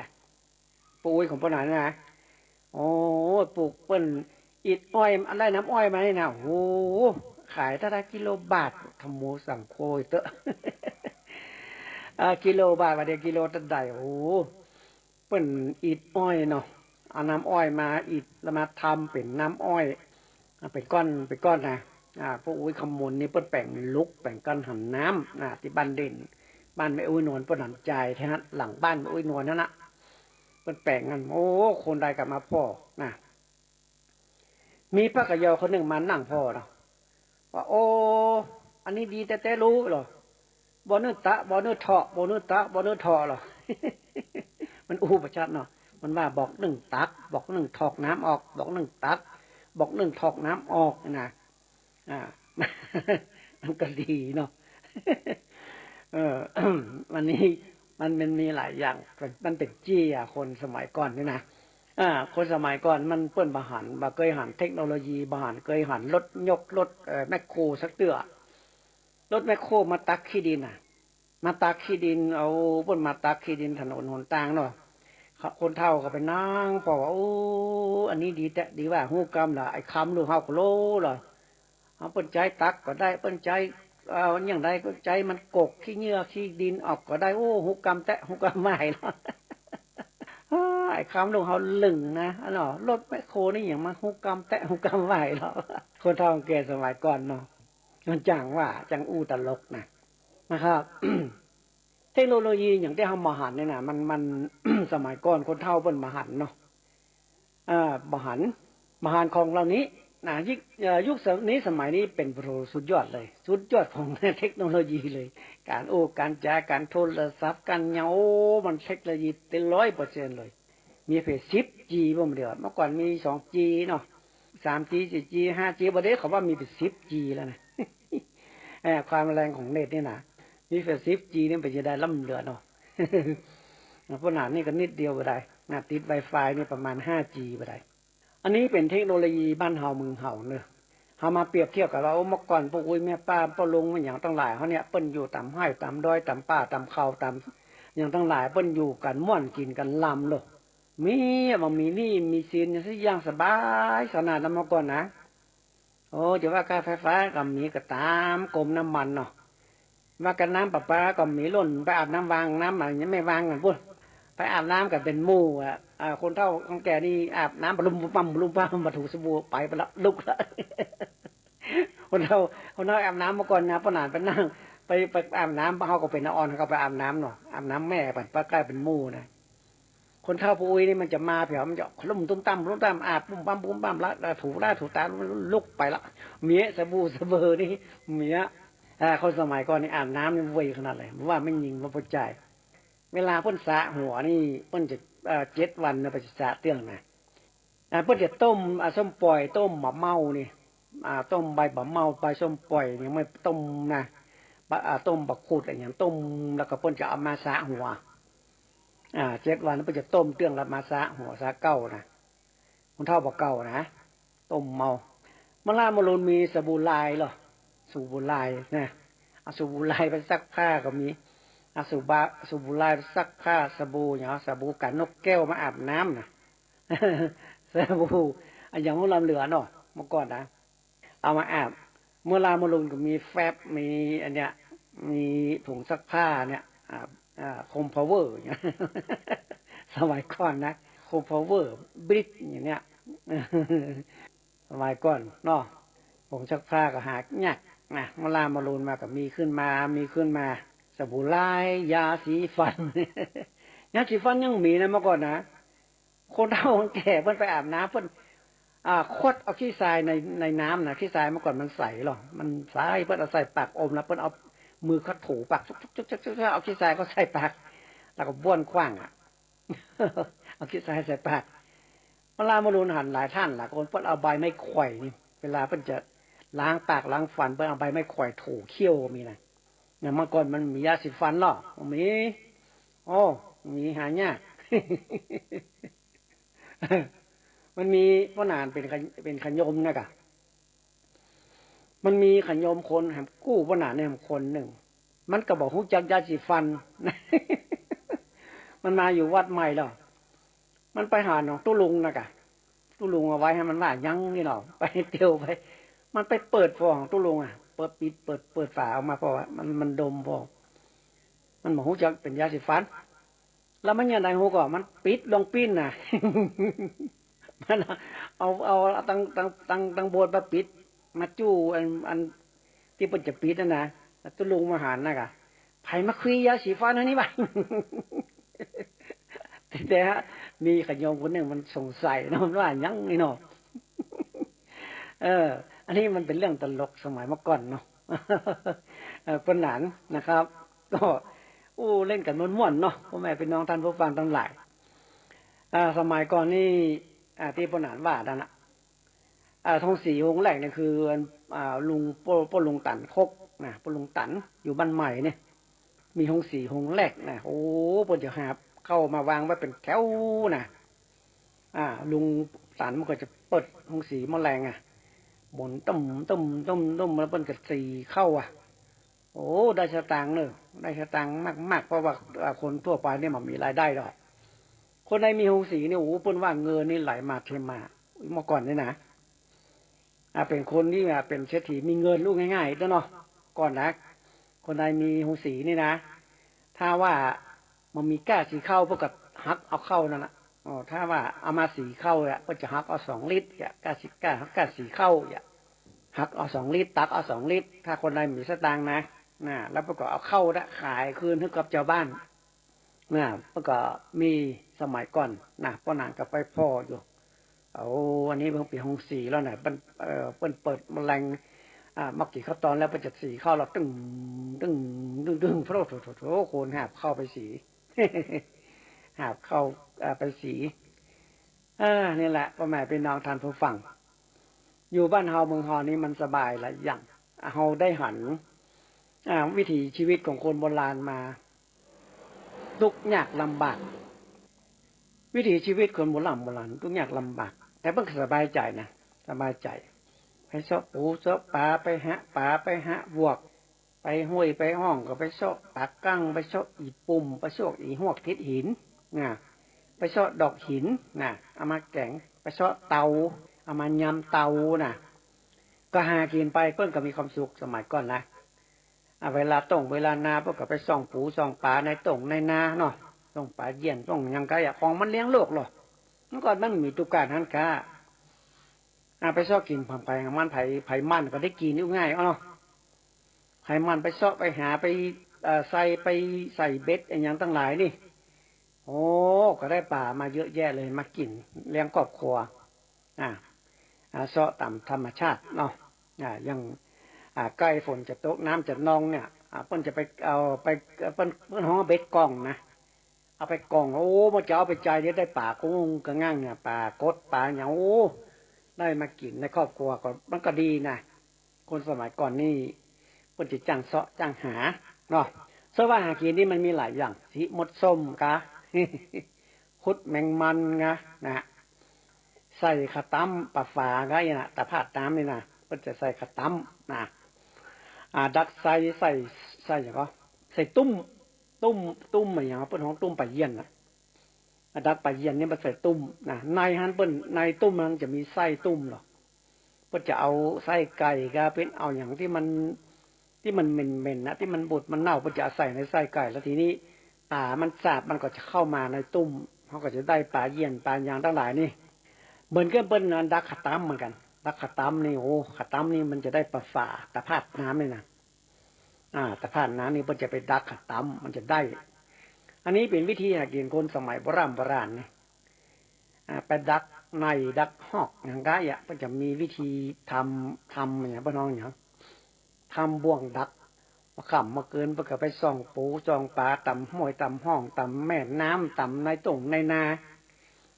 ปุ๋ยของเปิ้นน่ะนะโอ้ปลูกเปิ้นอีดอ้อยอะไรน้ำอ้อยมานี่นะโอ้ขายเท่าไหร่กิโลบาททำโมสั่งโคยเตอะ กิโลบาทว่าเดียวกิโลตันใดโอ้เปิ้นอีดอ้อยเนาะเอาน้ำอ้อยมาอีดแล้วมาทำเป็นน้ำอ้อยเป็นก้อนนะพวกอุ้ยคำมลนี่เปิ้นแป่งลุกแป่งกันหันน้ำที่บ้านเด่นบ้านแม่อุ้ยนวลเปิ้นหันใจแท้ฮะหลังบ้านแม่อุ้ยนวลนั่นนะเปิ้นแป่งกันโอ้คนใดกลับมาพ่อนะมีพระกะยอคนหนึ่งมานั่งพ่อเนาะว่าโอ้อันนี้ดีแต่รู้หรอบ่เนื้อตะบ่เนื้อเถาะบ่เนื้อตะบ่เนื้อเถาะหรอ มันประชัดเนาะมันว่าบอกหนึ่งตักบอกหนึ่งถอกน้ำออกบอกหนึ่งตักบอกหนึ่งถอกน้ำออกนะมันก็ดีเนาะ วันนี้มันมีหลายอย่างมันเป็นจี้คนสมัยก่อนนี่นะคนสมัยก่อนมันเปิ้นบหันบ่เคยหันเทคโนโลยีบหันเคยหันรถยกรถแมคโครสักเตื้อรถแมคโครมาตักขี้ดินมาตักขี้ดินเอาเปิ้นมาตักขี้ดินถนนหนทางเนาะคนเฒ่าก็ไปนั่งพอว่าโอ้อันนี้ดีแต่ดีว่าฮู้กรรมล่ะไอ้คำลูกเฮาก็โลล่ะเฮาเปิ้นใจตักก็ได้เปิ้นใจอย่างใดก็ใจมันกกขี้เหงื่อขี้ดินออกก็ได้โอ้ฮู้กรรมแต่ฮู้กรรมใหม่เนาะไอ้คำลูกเฮาลึงนะเนาะรถแมคโครนี่หยังมาฮู้กรรมแต่ฮู้กรรมใหม่เนาะคนเฒ่าแก่สมัยก่อนเนาะมันจังว่าจังอู้ตลกนะครับ เทคโนโลยีอย่างที่เฮามาหันเนี่ยนะมัน สมัยก่อนคนเฒ่าเพิ่นมาหันเนาะมาหันของเรานี้นะยุคนี้สมัยนี้เป็นสุดยอดเลยสุดยอดของเทคโนโลยีเลยการการจ่ายการโทรศัพท์การเหยามันเทคโนโลยีเต็ม 100% เลยมีเพจ 10G บ่มเดียวเมื่อก่อนมี 2G เนาะ 3G 4G 5G บ่ได้เขาว่ามีเป็น 10G แล้วนะ ความแรงของเน็ตนี่นะมี10G นี่ไปจะได้ล่ำเหลือเนาะ พวกนั้นนี่ก็นิดเดียวบ่ได้นะติด Wi-Fi นี่ประมาณ 5G บ่ได้อันนี้เป็นเทคโนโลยีบ้านเฮาเมืองเฮาเนอะ เฮามาเปรียบเทียบกับว่าเมื่อก่อนปู่อุ้ยแม่ป้าป้าลุงมันอย่างตั้งหลายเขาเนี่ยเปิ้นอยู่ตามไร่ตามดอยตามป่าตามเขาตามอย่างตั้งหลายเปิ้นอยู่กันม่วนกินกันลำเลยมีบ่มีนี่มีศีลอย่างสบายขนาดนั้นเมื่อก่อนนะโอ้จะว่าการไฟฟ้าก็มีก็ตามกรมน้ำมันเนาะว่ากันน้ำประปาก็มีล้นไปอาบน้ำวางน้ำอะไรยังไม่วางกันพุ่นไปอาบน้ำกันเป็นหมู่คนเฒ่าคนแก่นี่อาบน้ำบลุมปั๊มบลุมปั๊มมาถูสบู่ไปละลุกละคนเฒ่าอาบน้ำเมื่อก่อนนะปนานไปนั่งไปอาบน้ำเขาก็เป็นน้าอ่อนเขาไปอาบน้ำเนาะอาบน้ำแม่ปัดป้าใกล้เป็นหมู่นะคนเฒ่าปุ้ยนี่มันจะมาเผียวมันจะลุ่มตุ้มตั้มอาบปุ่มปั๊มละถูตาลุกไปละเมียสบู่สเบอร์นี่เมียคนสมัยก่อนนี่อาบน้ำนี่เวยขนาดไหนว่าไม่ยิงว่าพอใจเวลาพ่นสระหัวนี่พ่นจะ7 วันนะไปสระเตื้องนะพ่นจะต้มส้มปล่อยต้มหม่าเมานี่ต้มใบหม่าเมาใบส้มปล่อยนี่ไม่ต้มนะต้มบักขูดอะไรอย่างต้มแล้วก็พ่นจะเอามาสระหัว7 วันพ่นจะต้มเตื้องแล้วมาสระหัวสระเก้านะคนเท่าบักเก้านะต้มเมาเมื่อล่ามาลุนมีสบู่ลายเหรอสบู่ลายนะสบู่ลายไปซักผ้าก็มีสบู่ลายไปซักผ้าสบู่อย่างสบู่กันนกแก้วมาอาบน้ำนะสบู่อย่างพวกเราเหลือเนาะเมื่อก่อนนะเอามาอาบเมื่อลามาลุนก็มีแฟบมีอันเนี้ยมีถุงซักผ้าเนี่ยคอมพาวเวอร์อย่างสมัยก่อนนะคอมพาวเวอร์บริดอย่างเนี้ยสมัยก่อนเนาะผงซักผ้าก็หายากนะเมื่อลามาลุนมาก็มีขึ้นมาสบู่ลายยาสีฟันยาสีฟันยังมีนะเมื่อก่อนนะคนเฒ่าคนแก่เพิ่นไปอาบน้ำเพิ่นคดเอาขี้ทรายในน้ำนะขี้ทรายเมื่อก่อนมันใสหรอมันใสเพิ่นเอาใส่ปากอมแล้วเพิ่นเอามือคัดถูปากจุกๆๆเอาขี้ทรายก็ใส่ปากแล้วก็บ้วนกว้างเอาขี้ทรายใส่ปากเวลามารุนหันหลายท่านหลายคนเพิ่นเอาใบไม้ไข่นี่เวลาเพิ่นจะล้างปากล้างฟันเพิ่นเอาใบไม้ไข่ถูเขี้ยวมีนะเนี่ยเมื่อก่อนมันมียาสีฟันหรอมีมีหายากมันมีพ่อนานเป็นขยมนะกะมันมีขยมคนแหมกู้พ่อนานเนี่ยคนหนึ่งมันก็บอกฮู้จักยาสีฟันมันมาอยู่วัดใหม่แล้วมันไปหาหนองตุลุงนะกะตุลุงเอาไว้ให้มันว่ายังนี่เนาะไปเตียวไปมันไปเปิดฟองตุลุงเปิดปิดเปิดฝาออกมาเพราะว่ามันดมพอมันบอกฮู้จักเป็นยาสีฟันแล้วมันยังไงฮู้ก็มันปิดลงปิ้นน่ะมันเอาตั้งโบสถ์มาปิดมาจู้อันที่เพิ่นจะปิดนั่นนะตุลุงมาหารน่ะกะไผมาคุยยาสีฟันอันนี้บ่แต่มีขยมคนหนึ่งมันสงสัยเนาะว่ายังนี่เนาะอันนี้มันเป็นเรื่องตลกสมัยเมื่อก่อนเนาะคนหนานนะครับก็เล่นกันม่วนๆเนาะพ่อแม่พี่น้องท่านผู้ฟังทั้งหลายสมัยก่อนนี่ที่ปนานว่านั่นน่ะทองสีองค์แรกเนี่ยคือลุงป้ลุงตันคกนะป้ลุงตันอยู่บ้านใหม่เนี่ยมีทองสีองค์แรกนะโอ้เพิ่นจะหาเข้ามาวางไว้เป็นแถวนะลุงตันมันก็จะเปิดทองสีแมลงบนต้มแล้วเพิ่นก็สีเข้าโอ้ได้สตางค์เนอะได้สตางค์มากๆเพราะว่าคนทั่วไปเนี่ยมันมีรายได้ดอกคนใดมีหงสีเนี่ยโอ้เพิ่นว่าเงินนี่ไหลมาเทมาเมื่อก่อนนี่นะเป็นคนที่เป็นเศรษฐีมีเงินลูกง่ายๆเนาะก่อนนะคนใดมีหงสีนี่นะถ้าว่ามันมีก้าสีเข้าพวกกับฮักเอาเข้านั่นน่ะถ้าว่าเอามาสีเข้าก็จะฮักเอา2 ลิตรก้าสีเข้าหักเอา2 ลิตรตักเอา2 ลิตรถ้าคนใดมีสตางค์นะแล้วก็เอาเข้าขายคืนให้กับเจ้าบ้านแล้วก็มีสมัยก่อนป้านางกับไปพ่ออยู่อันนี้เพิ่งปี64แล้วเปิ้นเปิดแมลงมักกี่ข้าวตอนแล้วเปิ้นจะสีเข้าเราตึ้งโผล่โคนหาบเข้าไปสีหาบเข้าไปสีนี่แหละพ่อแม่พี่น้องท่านผู้ฟังอยู่บ้านเฮาเมืองเฮานี่มันสบายหลายอย่างเฮาได้หันวิถีชีวิตของคนโบราณมาทุกข์ยากลำบากวิถีชีวิตคนโบราณทุกข์ยากลำบากแต่เพิ่นสบายใจนะสบายใจ ไปเสาะปูเสาะปลาไปหาปลาไปหาบวกไปห้วยไปห้องก็ไปเสาะปลากั้งไปเสาะอีปุ่มไปเสาะอีหวกทิศหินนะไปเสาะดอกหินนะเอามาแกงไปเสาะเตาเอามายำเตานะก็หากินไปเพิ่นก็มีความสุขสมัยก่อนนะเวลาต้งเวลานาเพิ่นก็ไปส่องปูส่องปลาในต้งในนาเนาะส่องปลาเยี่ยนส่องยังไงอะของมันเลี้ยงโลกหรอเมื่อก่อนมันมีตุกการหันกาไปซอกกินผังไปมันไผ่มันก็ได้กินง่ายเนาะไผ่มันไปซอกไปหาไปใส่เบ็ดอย่างต่างหลายนี่โอ้ก็ได้ป่ามาเยอะแยะเลยมากินเลี้ยงครอบครัวซอกตามธรรมชาติเนาะยังใกล้ฝนจะตกน้ำจะนองเนี่ยเพิ่นจะไปเอาไปเพิ่นห้องเบ็ดกองนะเอาไปกองโอ้มันจะเอาไปใจได้ป่ากุ้งกระงั่งเนี่ยป่ากดป่าเนี่ยโอ้ได้มากินในครอบครัวก็มันก็ดีนะคนสมัยก่อนนี่เพิ่นจะจ้างเสาะจ้างหาเนาะเสื้อว่าหากินนี่มันมีหลายอย่างสีมดส้มกะ คุดแมงมันไงนะใส่ขตั้มปลาฝาไงนะแต่ผาดน้ำนี่นะเพิ่นจะใส่ขตั้มนะดักใส่อย่างก็ใส่ตุ้มอะไรอย่างเปิ้นของตุ้มปลาเยี่ยนนะดักปลาเยี่ยนนี่มันใส่ตุ้มนะในฮันเปิ้นในตุ้มมันจะมีไส้ตุ้มหรอเปิ้นจะเอาไส้ไก่ก็เป็นเอาอย่างที่มันเหม็นๆนะที่มันบูดมันเน่าเปิ้นจะใส่ในไส้ไก่แล้วทีนี้ปลามันสาบมันก็จะเข้ามาในตุ้มเขาก็จะได้ปลาเยี่ยนปลาอย่างทั้งหลายนี่เหมือนกับเปิ้นดักขตั้มเหมือนกันดักขตั้มนี่โอ้ขตั้มนี่มันจะได้ปลาฝาตะพาดน้ำนี่นะแต่ผ่านน้ำนี่มันจะไปดักขัดตั้มมันจะได้ อันนี้เป็นวิธีหากินคนสมัยโบราณเนี่ยไปดักในดักหอกอย่างไรมันจะมีวิธีทำอย่างพี่น้องอย่างทำบ่วงดักมาขำมาเกินไปส่องปูส่องปลาต่ำห้วยต่ำห้องต่ำแม่น้ำต่ำในตงในนา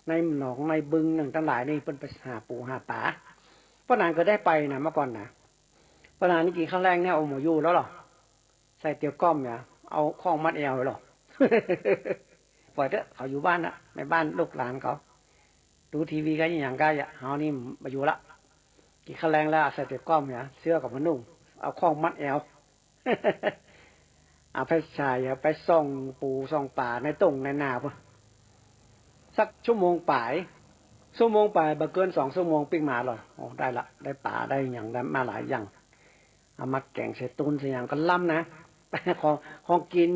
ในหนองในบึงต่างหลายนี่เป็นไปหาปูหาปลาป้านางก็ได้ไปนะเมื่อก่อนนะป้านางนี่กินข้าวแรงเนี่ยเอาหมูยูแล้วหรอใส่เตียวก้อมเนี่ยเอาข้องมัดเอวหรอปล่อยเถอะเขาอยู่บ้านนะในบ้านลูกหลานเขาดูทีวีกันอย่างไรอ่ะเฮานี่มาอยู่ละกินข้าวแรงแล้วใส่เตียวก้อมเนี่ยเสื้อกับมันนุ่งเอาข้องมัดเอวเอาไปชายไปส่องปูส่องป่าในตงในนาพอสักชั่วโมงป่ายบ่เกิน2 ชั่วโมงปิ้งมาหรอโอ้ได้ละได้ป่าได้อย่างได้มาหลายอย่างเอามาแกงใส่ตุนใส่อย่างก็ล้ำนะของกิน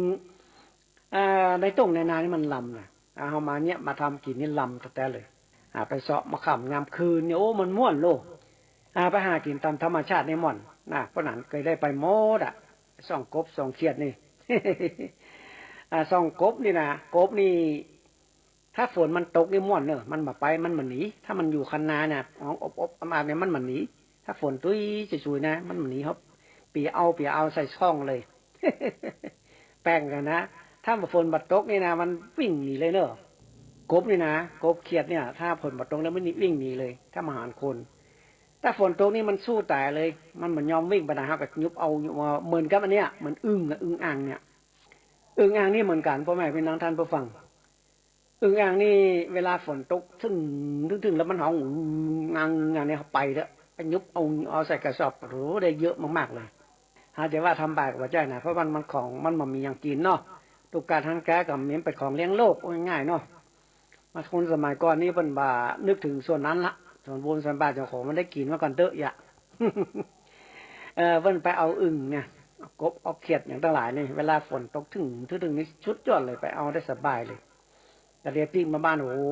ในตรงในนานี่มันลำนะเอามาเนี่ยมาทำกินนี่ลำแต่เลยไปเสาะมาขำยามคืนเนี่ยโอ้มันม่วนโลไปหากินตามธรรมชาติในม่อนนะเพราะนั้นเคยได้ไปโมดส่องกบส่องเขียดนี่ ส่องกบนี่นะกบนี่ถ้าฝนมันตกนี่ม่วนเนอะมันมาไปมันหนีถ้ามันอยู่คันนาเนี่ยของอบมาเนี่ยมันหนีถ้าฝนตุ้ยสวยๆนะมันหนีครับปีเอาใส่ช่องเลย แป้งกันนะถ้าฝนบัดตกนี่นะมันวิ่งหนีเลยเนอะกบนี่นะกบเขียดเนี่ยถ้าฝนบัดตกแล้วมันวิ่งหนีเลยถ้ามาหาคนถ้าฝนตกนี่มันสู้ตายเลยมันเหมือนยอมวิ่งไปนะฮะกับยุบเอาเหมือนกับอันเนี้ยเหมือนอึ่งอ่างเนี่ยอึ่งอ่างนี่เหมือนกันพ่อแม่พี่น้องท่านผู้ฟังอึ่งอ่างนี่เวลาฝนตกถึงแล้วมันหองงางเนี่ยเขาไปแล้วไปยุบเอาใส่กระสอบโหได้เยอะมากๆเลยหาแต่ว่าทำบาปว่าใจนะเพราะมันของมันมีอย่างกินเนาะตุกการทางแกกับเหม็นเป็นของเลี้ยงโลกง่ายๆเนาะมาคนสมัยก่อนนี่เป็นบ่านึกถึงส่วนนั้นละส่วนบุญส่วนบาปเจ้าของมันได้กินมาก่อนเตอะอย่าเพิ่นไปเอาอึ่งเนี่ยกบเอาเขียดอย่างต่างหลายนี่เวลาฝนตกถึงนี่ชุดยอดเลยไปเอาได้สบายเลยแต่เรียกปิ้งมาบ้านโอ้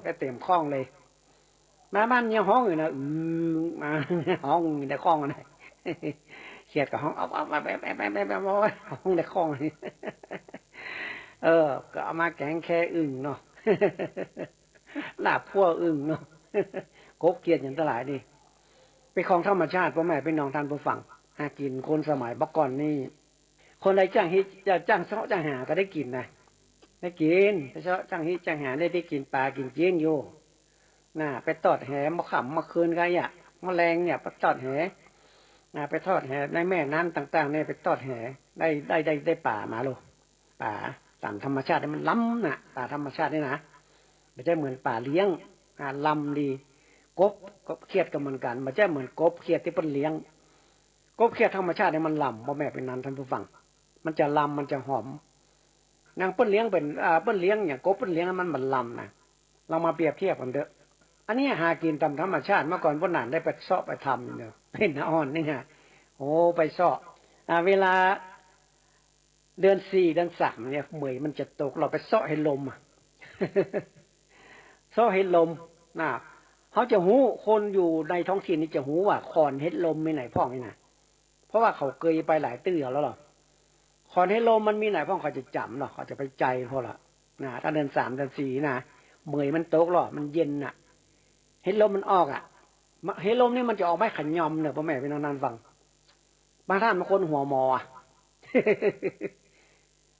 ได้เต็มคล้องเลยมาบ้านยังห้องอยู่นะมาห้องในคล้องอะไรเขียดกับห้องเอาไปห้องในคล้องนี่ก็เอามาแกงแค่อึ่งเนาะลาบพั่วอึ่งเนาะกบเขียดอย่างต่างหลายนี่เป็นของธรรมชาติพ่อแม่เป็นน้องท่านผู้ฟังหากินคนสมัยบักก่อนนี่คนใดจ้างฮิจ้างเสาะจ้างหาก็ได้กินนะได้กินเสาะจ้างฮิจ้างหาได้กินปลากินเจี๊ยนอยู่น่ะไปตอดแหมาขำมาคืนกันอ่ะแมลงเนี่ยไปตอดแหไปทอดแหในแม่น้ำต่างๆเนี่ยไปทอดแหได้ป่ามาโลป่าตามธรรมชาติมันล้ำนะป่าธรรมชาตินี่นะไม่ใช่เหมือนป่าเลี้ยงล้ำดี กบเขียดก็เหมือนกันมันจะเหมือนกบเขียดที่เป็นเลี้ยงกบเขียดธรรมชาติเนี่ยมันลำบ่แม่เป็นนั้นท่านผู้ฟังมันจะลำมันจะหอมนางเปิ้นเลี้ยงเป็นเปิ้นเลี้ยงอย่างกบเปิ้นเลี้ยงมันลำนะเรามาเปรียบเทียบกันเด้ออันนี้หากินตามธรรมชาติเมื่อก่อนพวกนั้นได้ไปเสาะไปทำเนี่ยเป็นอ่อนนี่ไงโอ้ไปเสาะเวลาเดือน4เดือน3เนี่ยเหมยมันจะตกเราไปเสาะให้ลมเสาะให้ลมนะเขาจะหูคนอยู่ในท้องถิ่นนี่จะหูว่าคอนเฮ็ดลมมีไหนพ่องนี่นะเพราะว่าเขาเคยไปหลายเตื้อแล้วหรอคอนเฮ็ดลมมันมีไหนพ่องเขาจะจำหรอเขาจะไปใจพอละนะถ้าเดือน3เดือน4นะเหมยมันตกหรอมันเย็นน่ะเฮ็ดลมมันออกอ่ะเฮ็ดลมนี่มันจะออกไม่ขันยอมเนี่ยพ่อแม่พี่น้องนั่นฟังบางท่านบางคนหัวหมอ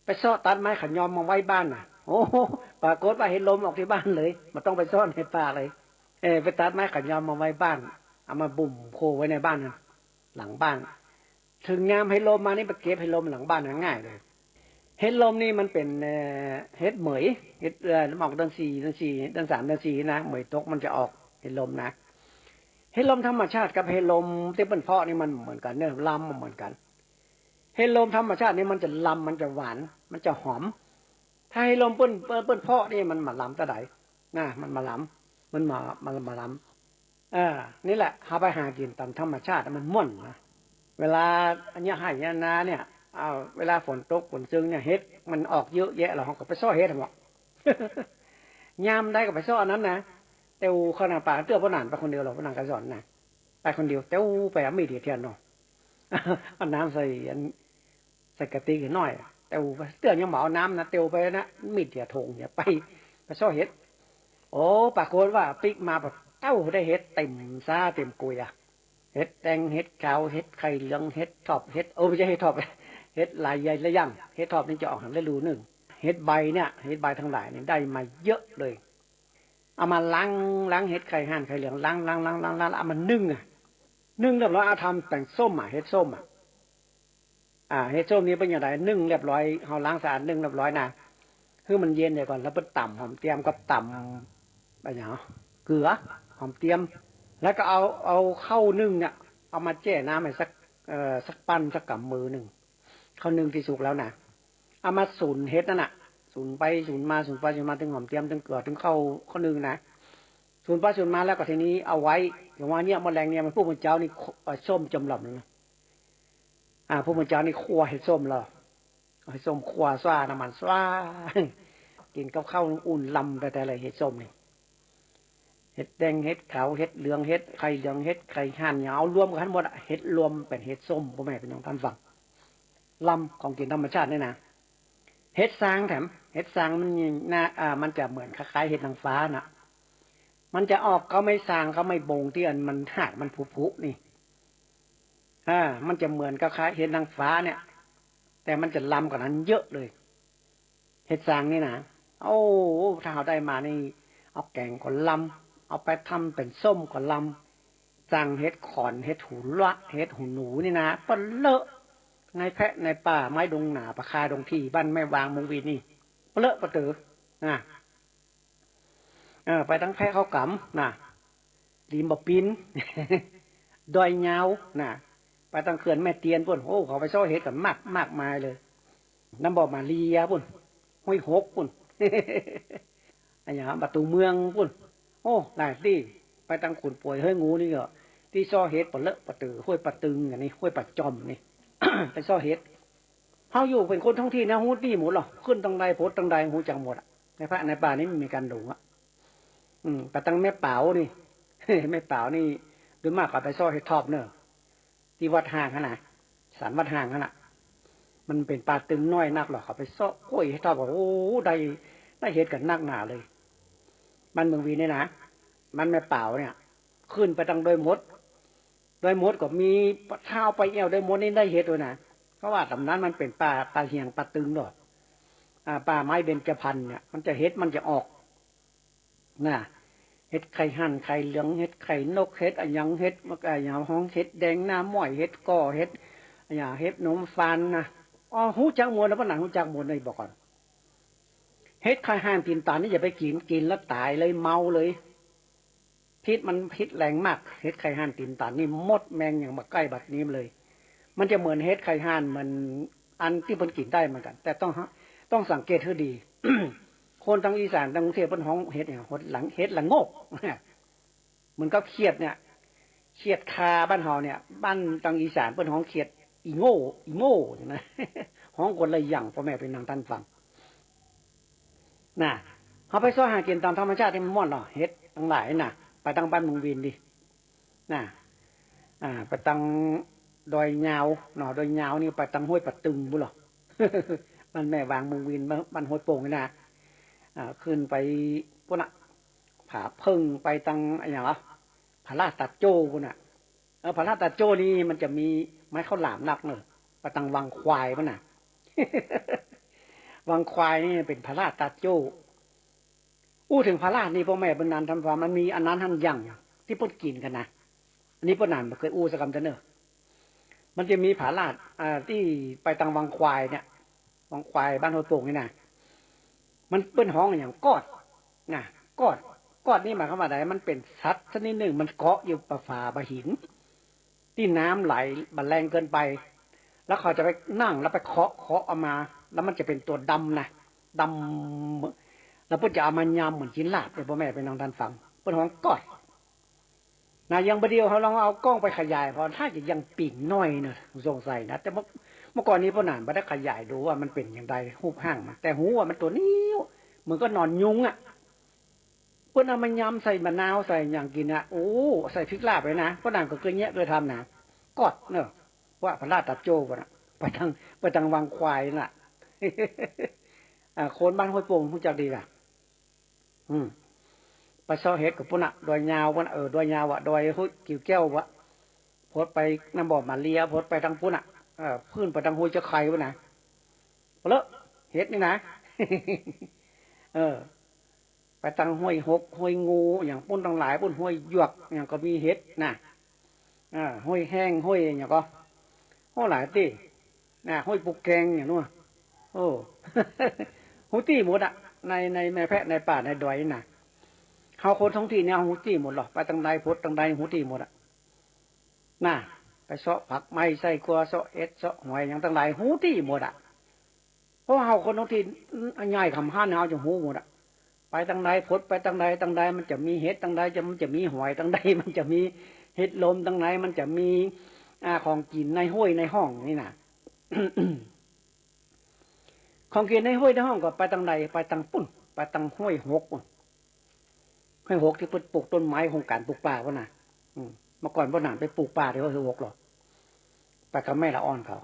ไปซ่อตัดไม้ขันยอมมาไว้บ้านน่ะโอ้ปรากฏว่าเห็นลมออกที่บ้านเลยมันต้องไปซ่อนในป่าเลยไปตัดไม้ขันยอมมาไว้บ้านเอามาบุ่มโคไว้ในบ้านน่ะหลังบ้านถึงงามให้ลมมานี่ไปเก็บให้ลมหลังบ้านง่ายเลยเห็ดลมนี่มันเป็นเห็ดเหมยเห็ดออกเดือน4เดือน4เดือน3เดือน4นะเหมยตกมันจะออกเห็ดลมนะเห็ดลมธรรมชาติกับเห็ดลมที่เป็นเพาะนี่มันเหมือนกันเนี่ยลำมันเหมือนกันเห็ดลมธรรมชาตินี่มันจะลำมันจะหวานมันจะหอมถ้าเห็ดลมเปิ้นเพาะนี่มันมาลำตะไดนะมันมาลำมันมาลำนี่แหละหาไปหากินตามธรรมชาติมันม่วนนะเวลาอันนี้ให้ยานาเนี่ยเวลาฝนตกฝนซึงเนี่ยเห็ดมันออกเยอะแยะเราก็ไปซ่อเห็ดหมดยามได้ก็ไปซ่อนั้นนะเต้าขนาดป่าเตื้อพ่อหนานไปคนเดียวหรอพ่อหนานกระสอนนะไปคนเดียวเต้าไปไม่ดีเทียนเนาะเอาน้ำใส่กะติกหน่อยเต้าเตื้อยังเหมาน้ำนะเต้าไปนะมีดเดียทงอย่าไปซ่อเห็ดโอ้ปรากฏว่าปิกมาแบบเต้าได้เห็ดเต็มซาเต็มกุยอะเห็ดแดงเห็ดขาวเห็ดไข่เหลืองเห็ดทอบเห็ดไม่ใช่เห็ดทอบเห็ดลายใหญ่ระยั่งเห็ดทอบนี่จะออกหันได้รูหนึ่งเห็ดใบเนี่ยเห็ดใบทั้งหลายนี่ได้มาเยอะเลยเอามาล้างเห็ดไข่ห่านไข่เหลืองล้างเอามานึ่งนึ่งเรียบร้อยเอาทำแต่งส้มเห็ดส้มเห็ดส้มนี้เป็นอย่างไรนึ่งเรียบร้อยเอาล้างสะอาดนึ่งเรียบร้อยนะคือมันเย็นเดี๋ยวก่อนแล้วไปต่ำหอมเตรียมกับต่ำอะไรอย่างเกลือหอมเตรียมแล้วก็เอาเข้านึ่งเนี่ยเอามาแช่น้ำให้สักปั้นสักกำมือหนึ่งเข้านึ่งที่สุกแล้วนะเอามาสูนเฮ็ดนั่นน่ะสูนไปสูนมาถึงหอมเตรียมถึงเกลือถึงเข้านึ่งนะสูนไปสูนมาแล้วก็ทีนี้เอาไว้อย่างว่าเนี่ยแมลงเนี่ยมันพวกมันเจ้านี่ส้มจำหลับเลยพวกมันเจ้านี่คั่วเห็ดส้มเหรอเห็ดส้มคั่วซ่าน้ำมันซ่ากินกับข้าวอุ่นลำแต่อะไรเห็ดส้มนี่เห็ดแดงเห็ดขาวเห็ดเหลืองเห็ดไข่เหลืองเห็ดไข่ห่านเหนียวรวมกันหมดเห็ดรวมเป็นเห็ดส้มพ่อแม่เป็นน้องท่านฟังลำของกินธรรมชาตินี่นะเห็ดซางแถมเห็ดซางมันมันจะเหมือนคล้ายๆเห็ดนางฟ้านะมันจะออกเขาไม่ซางเขาไม่บงที่อันมันหากมันผุนี่มันจะเหมือนคล้ายๆเห็ดนางฟ้าเนี่ยแต่มันจะลำกว่านั้นเยอะเลยเห็ดซางนี่นะโอ้ถ้าเราได้มานี่เอาแกงก่อนลำเอาไปทำเป็นส้มก่อนลำสั่งเห็ดขอนเห็ดหูละเห็ดหูหนูนี่นะปนเลอะในแพะในป่าไม้ดงหนาปลาคาดงที่บ้านแม่วางมงวีนี่เปลอะปะเต๋อไปทั้งแพะเขากำริมบปินดอยเงาไปตั้งเขื่อนแม่เตียนพุ่นโอ้เขาไปซ่อเห็ดกันมากมายเลยน้ำบ่อมาเลียพุ่นห้วยหกพุ่นอะไรอย่างประตูเมืองพุ่นโอ้หลายที่ไปตั้งขุนป่วยเฮ้ยงูนี่ก็ที่ซ่อเห็ดปะเลอะปะเต๋อห้วยปะตึงอย่างนี้ห้วยปะจอมนี่ ไปซ่อเห็ดเขาอยู่เป็นคนท้องที่นะหูตี้หมดหรอขึ้นตังใดโพสตังใดหูจังหมดในพระในป่านี้ไม่มีการหลงไปตั้งแม่เป๋านี่ แม่เป๋านี่โดยมากก็ไปซ่อเห็ดทอบเนอะที่วัดห่างขนาดสารวัดห่างขนาดมันเป็นป่าตึงน้อยนักหรอกเขาไปซ่อโอ้ยเห็ดทอบบอกโอ้ได้เห็ดกันนักหนาเลยมันเมืองวีนี่นะมันแม่เป๋าเนี่ยขึ้นไปตั้งโดยมดก็มีเท้าไปเอวโดยมดนี่ได้เห็ดด้วยนะเพราะว่าตำนั้นมันเป็นป่าเหียงป่าตึงหรอกป่าไม้เบญจพรรณเนี่ยมันจะเห็ดมันจะออกเห็ดไข่หั่นไข่เหลืองเห็ดไข่นกเห็ดอะไรอย่างเห็ดมะกะอย่างห้องเห็ดแดงน้ำม้อยเห็ดก่อเห็ดอย่างเห็ดนมฟันนะหูจักมวลแล้วปะหนังหูจักมวลเลยบอกก่อนเห็ดไข่หั่นตีนตานี่อย่าไปกินแล้วตายเลยเมาเลย พิษมันพิษแรงมากเฮ็ดไข่ห่านตีนตาลนี่มดแมงอย่างมาใกล้บัดนี้เลยมันจะเหมือนเฮ็ดไข่ห่านมันอันที่เพิ่นกินได้เหมือนกันแต่ต้องสังเกตให้ดี คนทางอีสานทางกรุงเทพเพิ่นฮ้องเฮ็ดเนี่ยเฮ็ดหลังโงกมันก็เครียดเนี่ยเครียดคาบ้านเฮาเนี่ยบ้านทางอีสานเพิ่นฮ้องเครียดอีโง่นะ ฮ้องคนละอย่างพ่อแม่เป็นนางท่านฟังน่ะเฮาไปซ้อหากินตามธรรมชาติที่มันม่วนเนาะเฮ็ดทั้งหลายน่ะไปทางบ้านเมืองวินดิน่ะไปทางดอยยาวเนาะดอยยาวนี่ไปทางห้วยปะตึงบุหรอ บ้านแม่วางเมืองวินบ้านห้วยโป่งนี่นะขึ้นไปพวกน่ะผาเพิ่งไปทางอย่างวะผาลาดตาโจ้พุ่นน่ะผาลาดตาโจ้นี่มันจะมีไม้ข้าวหลามนักเนอะไปทางวังควายพุ่นน่ะ วังควายนี่เป็นผาลาดตาโจ้ถึงผาลาดนี่พ่อแม่บรรดาทำฟาร์มมันมีอันนั้นทันอย่างที่เพิ่นกินกันนะอันนี้เพิ่นอ่านบ่เคยสักคำเนอะมันจะมีผาลาดที่ไปทางวังควายเนี่ยวังควายบ้านห้วยโป่งนี่นะมันเปิ้นห้องอย่างกอดนะกอดนี่หมายความว่าใดมันเป็นสัตว์ชนิดหนึ่งมันเกาะอยู่ประฝาบะหินที่น้ำไหลบันแรงเกินไปแล้วเขาจะไปนั่งแล้วไปเคาะเอามาแล้วมันจะเป็นตัวดำนะดำแล้วเพิ่นจะเอามายำเหมือนกินลาบเลยพ่อแม่ไปน้องท่านฟังเปิ้นห้องกอดนะยังประเดียวเขาลองเอากล้องไปขยายพอถ้าจะยังปิ่นน้อยเนอะสงสัยนะแต่เมื่อก่อนนี้พ่อหนานไม่ได้ขยายดูว่ามันเป็นอย่างไรหูห้างมาแต่หูว่ามันตัวนี้เหมือนก็นอนยุงอ่ะเพิ่นเอามายำใส่มะนาวใส่อย่างกินอ่ะใส่พริกลาบไปนะพ่อหนานก็เคยเงี้ยเคยทำนะกอดเนอะว่าพระราชตัดโจ้กันไปทางวังควายน่ะ คนบ้านห้วยโป่งรู้จักดีล่ะไปซ้อเฮ็ดกับปุ่นอ่ะดอยยาวปุ่นดอยยาวอ่ะดอยห้วยกิ่วแก้ววะพดไปน้ำบ่อมาเลียพดไปทางปุ่นอ่ะพื้นไปทางห้วยเจ้าไข่ปุ่นนะเลอะเฮ็ดนี่นะ ไปทางห้วยหกห้วยงูอย่างปุ่นทั้งหลายปุ่นห้วยหยวกอย่างก็มีเฮ็ดนะห้วยแห้งห้วยอย่างก็ห้วยหลายตีห้วยปุกแกงอย่างนู้นหูตี้หมดอ่ะในแม่แพะในป่าในดอยน่ะเขาคนท้องถิ่นเนี่ยหูตี้หมดหรอไปทางใดพดทางใดหูตี้หมดอ่ะน่ะไปเสาะผักไม้ใส่กัวเสาะเสาะหอยอย่างต่างหลายหูตี้หมดอ่ะเพราะเขาคนท้องถิ่นง่ายคำห้านเอาจะหูหมดอ่ะไปทางใดพดไปทางใดมันจะมีเห็ดทางใดมันจะมีหอยทางใดมันจะมีเห็ดลมทางไหนมันจะมีของกินในห้วยในห้องนี่น่ะ ของกินในห้วยในห้องก็ไปทางใดไปทางปุ่นไปทางห้วยหกที่เพิ่นปลูกต้นไม้โครงการปลูกป่าวะน่ะเมื่อก่อนพ่อหนานไปปลูกป่าที่ห้วยหกหรอไปกับแม่ละอ่อนเขา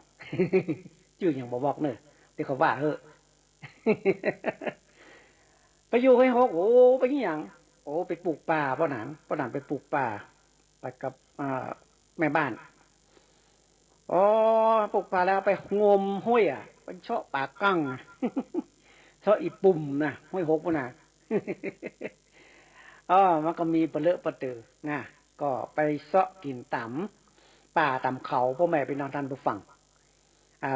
ชื่ออย่างบอกเนอะที่เขาว่าเฮ้อ ไปอยู่ห้วยหกไปนี่อย่างไปปลูกป่าพ่อหนานไปปลูกป่าไปกับแม่บ้านปลูกป่าแล้วไปงมห้วยไปเชาะป่ากั้ง เชาะอีปุ่มนะห้วยหกพ่อหนาน มันก็มีเปลือกเปลือนะก็ไปเสาะกินต่ำป่าต่ำเขาพ่อแม่เป็นนอนท่านผู้ฟัง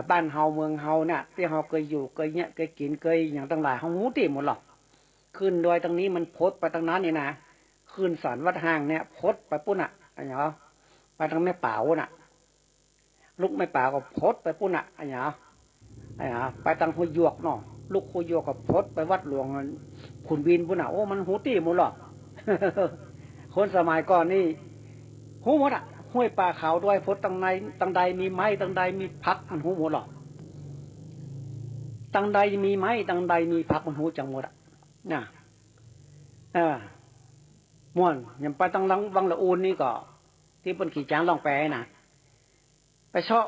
บ้านเฮาเมืองเฮาเนี่ยที่เฮาเคยอยู่เคยเนี่ยเคยกินเคยอย่างต่างหลายเฮาหูตีหมดหรอกขึ้นดอยตรงนี้มันพดไปทางนั้นนี่นะขึ้นสารวัดห่างเนี่ยพดไปปุ่นอะไรเนาะไปทางแม่ป่าวน่ะลูกแม่ป่าวก็พดไปปุ่นอะไรเนาะไปทางห้วยหยวกเนาะลูกห้วยหยวกก็พดไปวัดหลวงขุนวินปุ่นมันหูตีหมดหรอก คนสมัยก่อนนี่หูหมดห้วยป่าขาวด้วยพดตังใดมีไม้ตังใดมีพักมันหูหมดหรอกตังใดมีไม้ตังใดมีพักมันหูจังหมดน่ะม่วนอย่างไปตังวังละอูนนี่ก็ที่เป็นขี่จ้างล่องแปนะไปชอบ